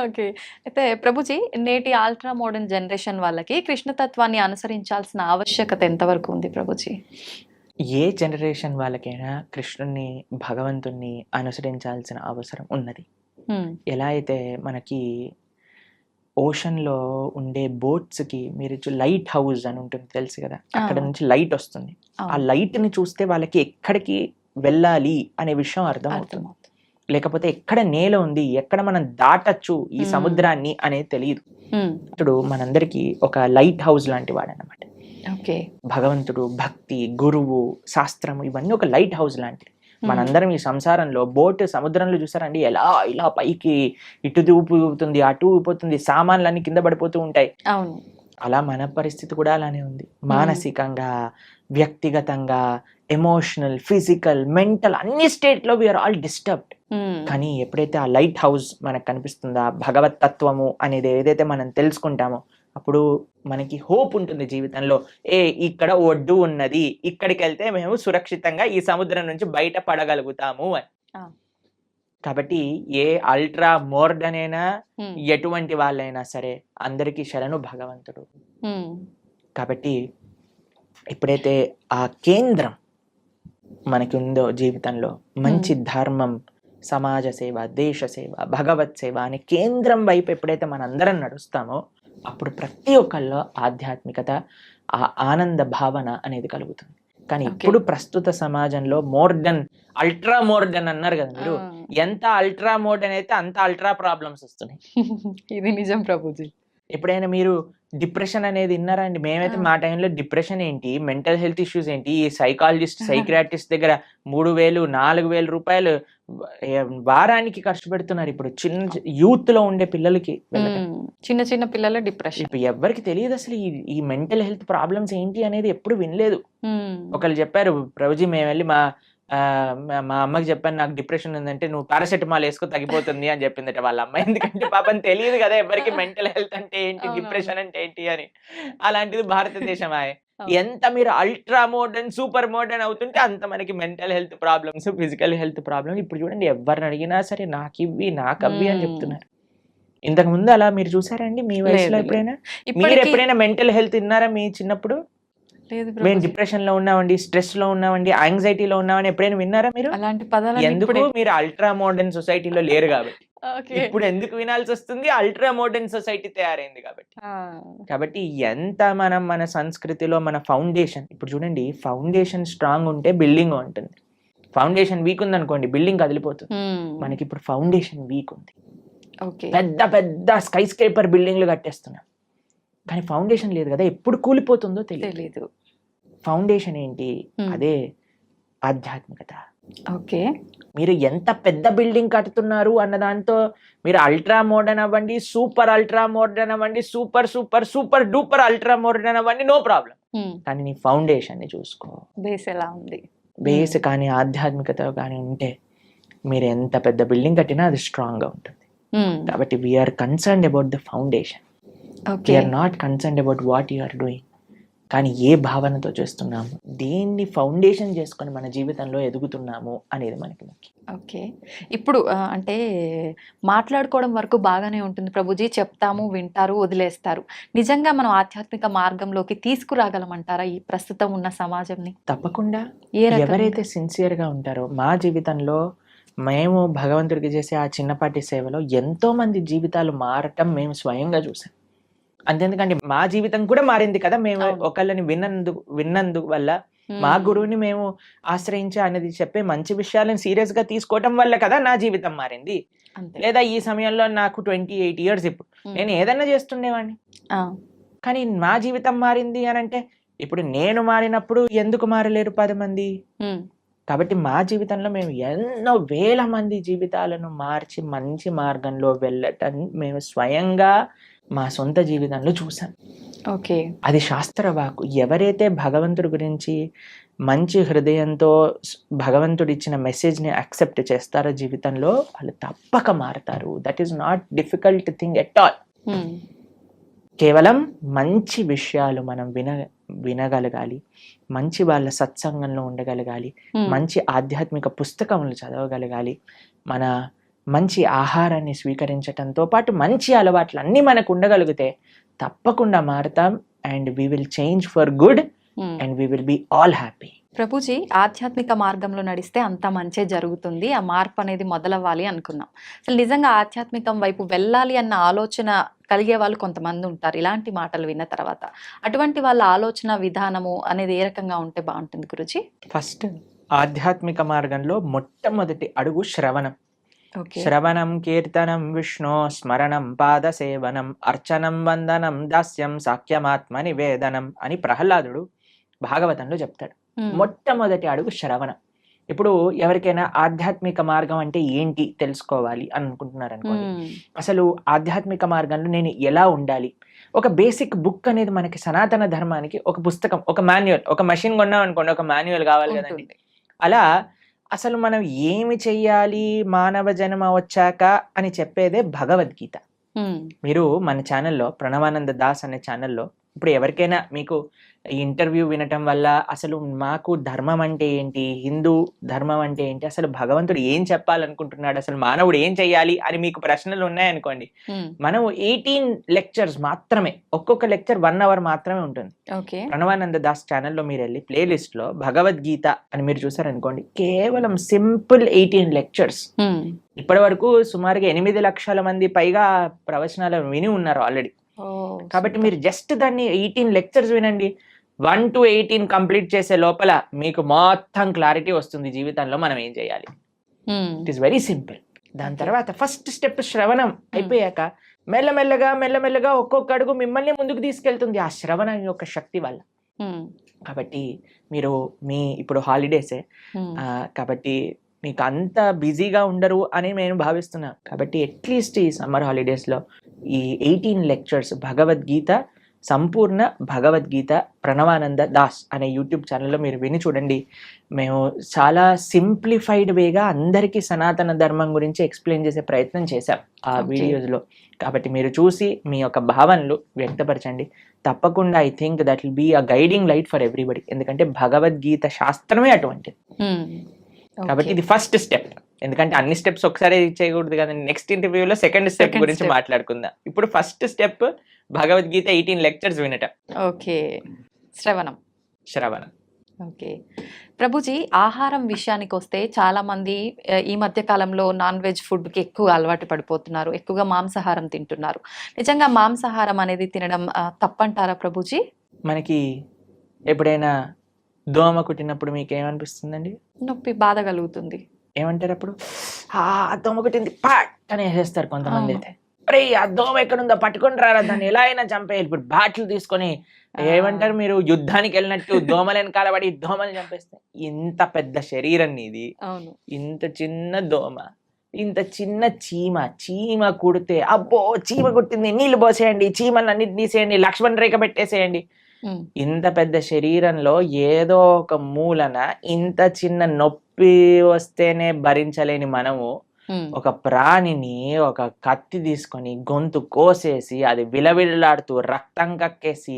ఓకే, అయితే ప్రభుజీ నేటి అల్ట్రా మోడర్న్ జనరేషన్ వాళ్ళకి కృష్ణతత్వాన్ని అనుసరించాల్సిన ఆవశ్యకత ఎంతవరకు ఉంది ప్రభుజీ? ఏ జనరేషన్ వాళ్ళకైనా కృష్ణుని, భగవంతుణ్ణి అనుసరించాల్సిన అవసరం ఉన్నది. ఎలా అయితే మనకి ఓషన్లో ఉండే బోట్స్కి మీరు లైట్ హౌస్ అని ఉంటుంది తెలుసు కదా, అక్కడ నుంచి లైట్ వస్తుంది. ఆ లైట్ని చూస్తే వాళ్ళకి ఎక్కడికి వెళ్ళాలి అనే విషయం అర్థం అవుతుంది. లేకపోతే ఎక్కడ నేల ఉంది, ఎక్కడ మనం దాటచ్చు ఈ సముద్రాన్ని అనేది తెలియదు. ఇప్పుడు మనందరికి ఒక లైట్ హౌస్ లాంటి వాడు అన్నమాట. భగవంతుడు, భక్తి, గురువు, శాస్త్రము ఇవన్నీ ఒక లైట్ హౌస్ లాంటివి. మనందరం ఈ సంసారంలో బోట్ సముద్రంలో చూసారండి, ఇలా పైకి ఇటు ఊపుతుంది, అటు ఊపుతుంది, సామాన్లన్నీ కింద పడిపోతూ ఉంటాయి. అలా మన పరిస్థితి కూడా అలానే ఉంది. మానసికంగా, వ్యక్తిగతంగా, ఎమోషనల్, ఫిజికల్, మెంటల్ అన్ని స్టేట్ లో వీఆర్ ఆల్ డిస్టర్బ్డ్. కానీ ఎప్పుడైతే ఆ లైట్ హౌస్ మనకు కనిపిస్తుందో, భగవత్ తత్వము అనేది ఏదైతే మనం తెలుసుకుంటామో అప్పుడు మనకి హోప్ ఉంటుంది జీవితంలో. ఇక్కడ ఒడ్డు ఉన్నది, ఇక్కడికి వెళ్తే మేము సురక్షితంగా ఈ సముద్రం నుంచి బయట పడగలుగుతాము అని. కాబట్టి ఏ అల్ట్రా మోడర్న్ అయినా ఎటువంటి వాళ్ళైనా సరే అందరికీ శరణు భగవంతుడు. కాబట్టి ఎప్పుడైతే ఆ కేంద్రం మనకి ఉందో జీవితంలో, మంచి ధర్మం, సమాజ సేవ, దేశ సేవ, భగవత్ సేవ అనే కేంద్రం వైపు ఎప్పుడైతే మనందరం నడుస్తామో అప్పుడు ప్రతి ఒక్కళ్ళలో ఆధ్యాత్మికత, ఆ ఆనంద భావన అనేది కలుగుతుంది. కానీ ఇప్పుడు ప్రస్తుత సమాజంలో మోడర్న్, అల్ట్రా మోడర్న్ అన్నారు కదా మీరు, ఎంత అల్ట్రా మోడర్న్ అయితే అంత అల్ట్రా ప్రాబ్లమ్స్ వస్తున్నాయి. ఇది నిజం ప్రభుజీ. ఎప్పుడైనా మీరు డిప్రెషన్ అనేది విన్నారా అండి? మేమైతే మా టైంలో డిప్రెషన్ ఏంటి, మెంటల్ హెల్త్ ఇష్యూస్ ఏంటి, ఈ సైకాలజిస్ట్, సైక్రాటిస్ట్ దగ్గర 3,000 4,000 రూపాయలు వారానికి ఖర్చు పెడుతున్నారు ఇప్పుడు చిన్న యూత్ లో ఉండే పిల్లలకి. చిన్న చిన్న పిల్లల డిప్రెషన్. ఇప్పుడు ఎవరికి తెలియదు అసలు ఈ మెంటల్ హెల్త్ ప్రాబ్లమ్స్ ఏంటి అనేది ఎప్పుడు వినలేదు. ఒకళ్ళు చెప్పారు, ప్రభుజీ మేము వెళ్ళి మా అమ్మకి చెప్పాను నాకు డిప్రెషన్ ఉందంటే నువ్వు పారాసెటమాల్ వేసుకో తగ్గిపోతుంది అని చెప్పిందట వాళ్ళ అమ్మ. ఎందుకంటే పాపం తెలియదు కదా ఎవరికి మెంటల్ హెల్త్ అంటే ఏంటి, డిప్రెషన్ అంటే ఏంటి అని. అలాంటిది భారతదేశం ఎంత మీరు అల్ట్రా మోడర్న్, సూపర్ మోడర్న్ అవుతుంటే అంత మనకి mental health problems, physical health problems. ఇప్పుడు చూడండి ఎవరిని అడిగినా సరే నాకు ఇవి నాకు అవి అని చెప్తున్నారు. ఇంతకు ముందు అలా మీరు చూసారండి మీ వయసులో ఎప్పుడైనా? మీరు ఎప్పుడైనా మెంటల్ హెల్త్ విన్నారా మీ చిన్నప్పుడు? మేము డిప్రెషన్ లో ఉన్నామండి, స్ట్రెస్ లో ఉన్నామండి, యాంగ్జైటీలో ఉన్నామని ఎప్పుడైనా విన్నారా మీరు? అలాంటి పదాలు ఎందుకు? మీరు అల్ట్రా మోడర్న్ సొసైటీలో లేరు కాబట్టి. ఇప్పుడు ఎందుకు వినాల్సి వస్తుంది? అల్ట్రా మోడర్న్ సొసైటీ తయారైంది కాబట్టి. కాబట్టి ఎంత మనం మన సంస్కృతిలో మన ఫౌండేషన్, ఇప్పుడు చూడండి ఫౌండేషన్ స్ట్రాంగ్ ఉంటే బిల్డింగ్ ఉంటుంది, ఫౌండేషన్ వీక్ ఉంది అనుకోండి బిల్డింగ్ కదిలిపోతుంది. మనకి ఇప్పుడు ఫౌండేషన్ వీక్ ఉంది, పెద్ద పెద్ద స్కై స్క్రేపర్ బిల్డింగ్లు కట్టేస్తున్నాం కానీ ఫౌండేషన్ లేదు కదా, ఎప్పుడు కూలిపోతుందో తెలియదు. ఫౌండేషన్ ఏంటి? అదే ఆధ్యాత్మికత. ఓకే, మీరు ఎంత పెద్ద బిల్డింగ్ కడుతున్నారు అన్న దాంతో మీరు అల్ట్రా మోడర్న్ అవ్వండి, సూపర్ అల్ట్రా మోడర్న్ అవ్వండి, super super super duper ultra modern అవ్వండి, నో ప్రాబ్లం. కానీ నీ ఫౌండేషన్ ని చూసుకో, బేస్ ఎలా ఉంది. బేస్ కానీ ఆధ్యాత్మికత కానీ ఉంటే మీరు ఎంత పెద్ద బిల్డింగ్ కట్టినా అది స్ట్రాంగ్ గా ఉంటుంది. కాబట్టి we are concerned about the foundation, we are not concerned about what you are doing. కానీ ఏ భావనతో చేస్తున్నాము, దేన్ని ఫౌండేషన్ చేసుకొని మన జీవితంలో ఎదుగుతున్నాము అనేది మనకి ముఖ్యం. ఓకే, ఇప్పుడు అంటే మాట్లాడుకోవడం వరకు బాగానే ఉంటుంది ప్రభుజీ, చెప్తాము, వింటారు, వదిలేస్తారు. నిజంగా మనం ఆధ్యాత్మిక మార్గంలోకి తీసుకురాగలమంటారా ఈ ప్రస్తుతం ఉన్న సమాజంని? తప్పకుండా. ఎవరైతే సిన్సియర్ గా ఉంటారో, మా జీవితంలో మేము భగవంతుడికి చేసే ఆ చిన్నపాటి సేవలో ఎంతో మంది జీవితాలు మారటం మేము స్వయంగా చూసాం. అంతేందుకంటే మా జీవితం కూడా మారింది కదా, మేము ఒకళ్ళని విన్నందుకు వల్ల, మా గురువుని మేము ఆశ్రయించి అనేది చెప్పే మంచి విషయాలను సీరియస్ గా తీసుకోవటం వల్ల కదా నా జీవితం మారింది. లేదా ఈ సమయంలో నాకు 28 years, ఇప్పుడు నేను ఏదన్నా చేస్తుండేవాడిని. కానీ మా జీవితం మారింది అని అంటే ఇప్పుడు నేను మారినప్పుడు ఎందుకు మారలేరు 10 మంది? కాబట్టి మా జీవితంలో మేము ఎన్నో వేల మంది జీవితాలను మార్చి మంచి మార్గంలో వెళ్ళటం మేము స్వయంగా మా సొంత జీవితంలో చూసాం. ఓకే, అది శాస్త్రవాకు. ఎవరైతే భగవంతుడి గురించి మంచి హృదయంతో భగవంతుడు ఇచ్చిన మెసేజ్ని యాక్సెప్ట్ చేస్తారో జీవితంలో వాళ్ళు తప్పక మారుతారు. That is not difficult thing at all. కేవలం మంచి విషయాలు మనం వినగలగాలి, మంచి వాళ్ళ సత్సంగంలో ఉండగలగాలి, మంచి ఆధ్యాత్మిక పుస్తకములు చదవగలగాలి, మన మంచి ఆహారాన్ని స్వీకరించటంతో పాటు మంచి అలవాట్లు అన్నీ మనకు ఉండగలిగితే తప్పకుండా మారుతాం. And we will change for good and we will be all happy. Prabhuji, ఆధ్యాత్మిక మార్గంలో నడిస్తే అంత మంచే జరుగుతుంది, ఆ మార్పు అనేది మొదలవ్వాలి అనుకున్నాం. అసలు నిజంగా ఆధ్యాత్మికం వైపు వెళ్ళాలి అన్న ఆలోచన కలిగే వాళ్ళు కొంతమంది ఉంటారు ఇలాంటి మాటలు విన్న తర్వాత. అటువంటి వాళ్ళ ఆలోచన విధానము అనేది ఏ రకంగా ఉంటే బాగుంటుంది గురుజీ? ఫస్ట్ ఆధ్యాత్మిక మార్గంలో మొట్టమొదటి అడుగు శ్రవణం. శ్రవణం కీర్తనం విష్ణు స్మరణం పాద సేవనం అర్చనం వందనం దాస్యం సాఖ్యమాత్మ నివేదనం అని ప్రహ్లాదుడు భాగవతంలో చెప్తాడు. మొట్టమొదటి అడుగు శ్రవణం. ఇప్పుడు ఎవరికైనా ఆధ్యాత్మిక మార్గం అంటే ఏంటి తెలుసుకోవాలి అనుకుంటున్నారు అనుకోండి, అసలు ఆధ్యాత్మిక మార్గంలో నేను ఎలా ఉండాలి, ఒక బేసిక్ బుక్ అనేది మనకి సనాతన ధర్మానికి ఒక పుస్తకం, ఒక మాన్యువల్, ఒక మెషిన్ కొన్నాం అనుకోండి ఒక మాన్యువల్ కావాలి కదండి. అలా అసలు మనం ఏమి చెయ్యాలి మానవ జన్మ వచ్చాక అని చెప్పేదే భగవద్గీత. మీరు మన ఛానల్లో ప్రణవానంద దాస్ అనే ఛానల్లో ఇప్పుడు ఎవరికైనా మీకు ఈ ఇంటర్వ్యూ వినటం వల్ల అసలు మాకు ధర్మం అంటే ఏంటి, హిందూ ధర్మం అంటే ఏంటి, అసలు భగవంతుడు ఏం చెప్పాలనుకుంటున్నాడు, అసలు మానవుడు ఏం చెయ్యాలి అని మీకు ప్రశ్నలు ఉన్నాయనుకోండి, మనం 18 లెక్చర్స్ మాత్రమే, ఒక్కొక్క లెక్చర్ 1 hour మాత్రమే ఉంటుంది. ప్రణవానంద దాస్ ఛానల్లో మీరు వెళ్ళి ప్లేలిస్ట్ లో భగవద్గీత అని మీరు చూసారనుకోండి, కేవలం సింపుల్ 18 లెక్చర్స్. ఇప్పటి వరకు సుమారుగా 8 లక్షల మంది పైగా ప్రవచనాలు విని ఉన్నారు ఆల్రెడీ. కాబట్టి మీరు జస్ట్ దాన్ని 18 లెక్చర్స్ వినండి, 1 to 18 కంప్లీట్ చేసే లోపల మీకు మొత్తం క్లారిటీ వస్తుంది జీవితంలో మనం ఏం చేయాలి. It is very simple. దాని తర్వాత ఫస్ట్ స్టెప్ శ్రవణం అయిపోయాక మెల్లమెల్లగా ఒక్కొక్క అడుగు మిమ్మల్ని ముందుకు తీసుకెళ్తుంది ఆ శ్రవణం యొక్క శక్తి వల్ల. కాబట్టి మీరు ఇప్పుడు హాలిడేసే కాబట్టి మీకు అంత బిజీగా ఉండరు అని నేను భావిస్తున్నాను. కాబట్టి అట్లీస్ట్ ఈ సమ్మర్ హాలిడేస్లో ఈ 18 లెక్చర్స్ భగవద్గీత, సంపూర్ణ భగవద్గీత ప్రణవానంద దాస్ అనే యూట్యూబ్ ఛానల్లో మీరు విని చూడండి. మేము చాలా సింప్లిఫైడ్ వేగా అందరికీ సనాతన ధర్మం గురించి ఎక్స్ప్లెయిన్ చేసే ప్రయత్నం చేశాం ఆ వీడియోస్లో. కాబట్టి మీరు చూసి మీ యొక్క భావనలు వ్యక్తపరచండి. తప్పకుండా I think that will be a guiding light for everybody. ఎందుకంటే భగవద్గీత శాస్త్రమే అటువంటిది. కాబట్టి ఇది ఫస్ట్ స్టెప్. ఎందుకంటే అన్ని స్టెప్స్ ఒకసారి చేయకూడదు కదండి. నెక్స్ట్ ఇంటర్వ్యూలో సెకండ్ స్టెప్ గురించి మాట్లాడుకుందాం. ఇప్పుడు ఫస్ట్ స్టెప్ భగవద్గీత 18 లెక్చర్స్ వినటం. ఓకే, శ్రవణం. ఓకే ప్రభుజీ, ఆహారం విషయానికి వస్తే చాలా మంది ఈ మధ్య కాలంలో నాన్ వెజ్ ఫుడ్కి ఎక్కువ అలవాటు పడిపోతున్నారు, ఎక్కువగా మాంసాహారం తింటున్నారు. నిజంగా మాంసాహారం అనేది తినడం తప్పంటారా ప్రభుజీ? మనకి ఎప్పుడైనా దోమ కుట్టినప్పుడు మీకు ఏమనిపిస్తుందండి? నొప్పి, బాధ కలుగుతుంది. ఏమంటారు అప్పుడు? దోమ కుట్టింది పాట్ అని వేసేస్తారు కొంతమంది. అయితే అరే ఆ దోమ ఎక్కడుందో పట్టుకొని రారా, దాన్ని ఎలా అయినా చంపేయాలి. ఇప్పుడు బాటిల్ తీసుకొని ఏమంటారు, మీరు యుద్ధానికి వెళ్ళినట్టు దోమలు వెనకాల పడి దోమలు చంపేస్తాయి. ఇంత పెద్ద శరీరం నీది, ఇంత చిన్న దోమ, ఇంత చిన్న చీమ కుడితే అబ్బో చీమ కుట్టింది, నీళ్లు పోసేయండి, చీమలు అన్నిటి తీసేయండి, లక్ష్మణ్ రేఖ పెట్టేసేయండి. ఇంత పెద్ద శరీరంలో ఏదో ఒక మూలన ఇంత చిన్న నొప్పి వస్తేనే భరించలేని మనము ఒక ప్రాణిని ఒక కత్తి తీసుకొని గొంతు కోసేసి అది విలవిల్లాడుతూ రక్తం కక్కేసి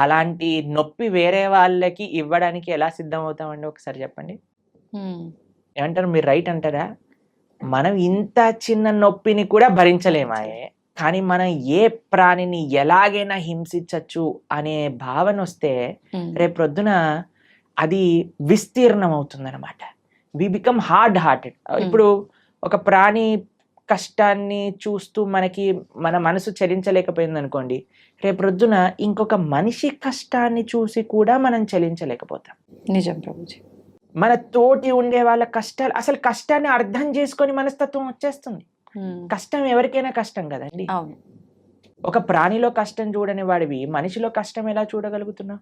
అలాంటి నొప్పి వేరే వాళ్ళకి ఇవ్వడానికి ఎలా సిద్ధం అవుతామండి? ఒకసారి చెప్పండి. ఏమంటారు మీరు? రైట్ అంటారా? మనం ఇంత చిన్న నొప్పిని కూడా భరించలేమాయే, కానీ మనం ఏ ప్రాణిని ఎలాగైనా హింసించచ్చు అనే భావన వస్తే రేపొద్దున అది విస్తీర్ణం అవుతుంది అనమాట. We become hard hearted. ఇప్పుడు ఒక ప్రాణి కష్టాన్ని చూస్తూ మన మనసు చలించలేకపోయింది అనుకోండి, రేపొద్దున ఇంకొక మనిషి కష్టాన్ని చూసి కూడా మనం చలించలేకపోతాం. నిజం ప్రభుజీ. మన తోటి ఉండే వాళ్ళ కష్టాలు, అసలు కష్టాన్ని అర్థం చేసుకొని మనస్తత్వం వచ్చేస్తుంది. కష్టం ఎవరికైనా కష్టం కదండి. ఒక ప్రాణిలో కష్టం చూడని వాడివి మనిషిలో కష్టం ఎలా చూడగలుగుతున్నావు?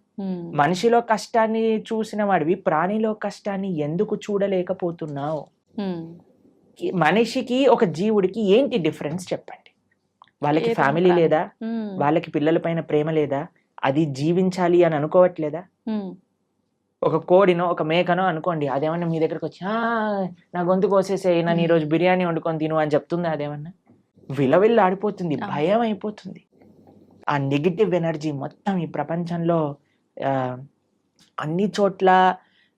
మనిషిలో కష్టాన్ని చూసిన వాడివి ప్రాణిలో కష్టాన్ని ఎందుకు చూడలేకపోతున్నావు? మనిషికి ఒక జీవుడికి ఏంటి డిఫరెన్స్ చెప్పండి? వాళ్ళకి ఫ్యామిలీ లేదా? వాళ్ళకి పిల్లల పైన ప్రేమ లేదా? అది జీవించాలి అని అనుకోవట్లేదా? ఒక కోడినో ఒక మేకనో అనుకోండి, అదేమన్నా మీ దగ్గరకు వచ్చి నా గొంతు కోసేసేయి, నన్ను ఈరోజు బిర్యానీ వండుకొని తిను అని చెప్తుంది. అదేమన్నా విలవిల్లు ఆడిపోతుంది, భయం అయిపోతుంది. ఆ నెగిటివ్ ఎనర్జీ మొత్తం ఈ ప్రపంచంలో అన్ని చోట్ల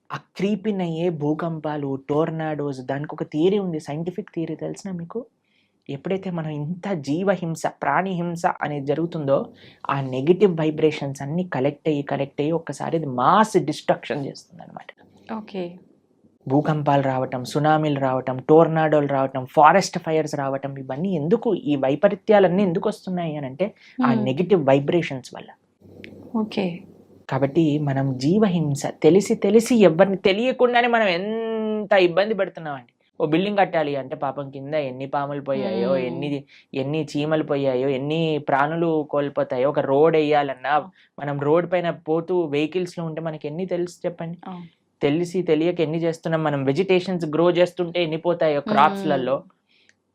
ఆ క్రీపిన్ అయ్యే భూకంపాలు, టోర్నాడోస్, దానికి ఒక థియరీ ఉంది, సైంటిఫిక్ థియరీ తెలిసిన మీకు? ఎప్పుడైతే మనం ఇంత జీవహింస, ప్రాణి హింస అనేది జరుగుతుందో ఆ నెగిటివ్ వైబ్రేషన్స్ అన్ని కలెక్ట్ అయ్యి ఒక్కసారి ఇది మాస్ డిస్ట్రక్షన్ చేస్తుంది అనమాట. ఓకే. భూకంపాలు రావటం, సునామీలు రావటం, టోర్నాడోలు రావటం, ఫారెస్ట్ ఫైర్స్ రావటం, ఇవన్నీ ఎందుకు, ఈ వైపరీత్యాలన్నీ ఎందుకు వస్తున్నాయి అని అంటే ఆ నెగిటివ్ వైబ్రేషన్స్ వల్ల. ఓకే. కాబట్టి మనం జీవహింస తెలిసి ఎవరిని తెలియకుండానే మనం ఎంత ఇబ్బంది పెడుతున్నామండి. ఓ బిల్డింగ్ కట్టాలి అంటే పాపం కింద ఎన్ని పాములు పోయాయో, ఎన్ని చీమలు పోయాయో, ఎన్ని ప్రాణులు కోల్పోతాయో. ఒక రోడ్ వేయాలన్నా మనం రోడ్ పైన పోతూ వెహికల్స్ లో ఉంటే మనకి ఎన్ని తెలుసు చెప్పండి? తెలియక ఎన్ని చేస్తున్నాం. మనం వెజిటేషన్స్ గ్రో చేస్తుంటే ఎన్ని పోతాయో క్రాప్స్లలో.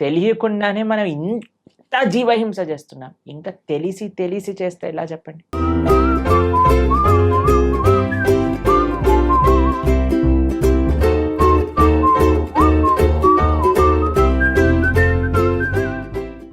తెలియకుండానే మనం ఇంత జీవహింస చేస్తున్నాం. ఇంకా తెలిసి చేస్తే ఎలా చెప్పండి?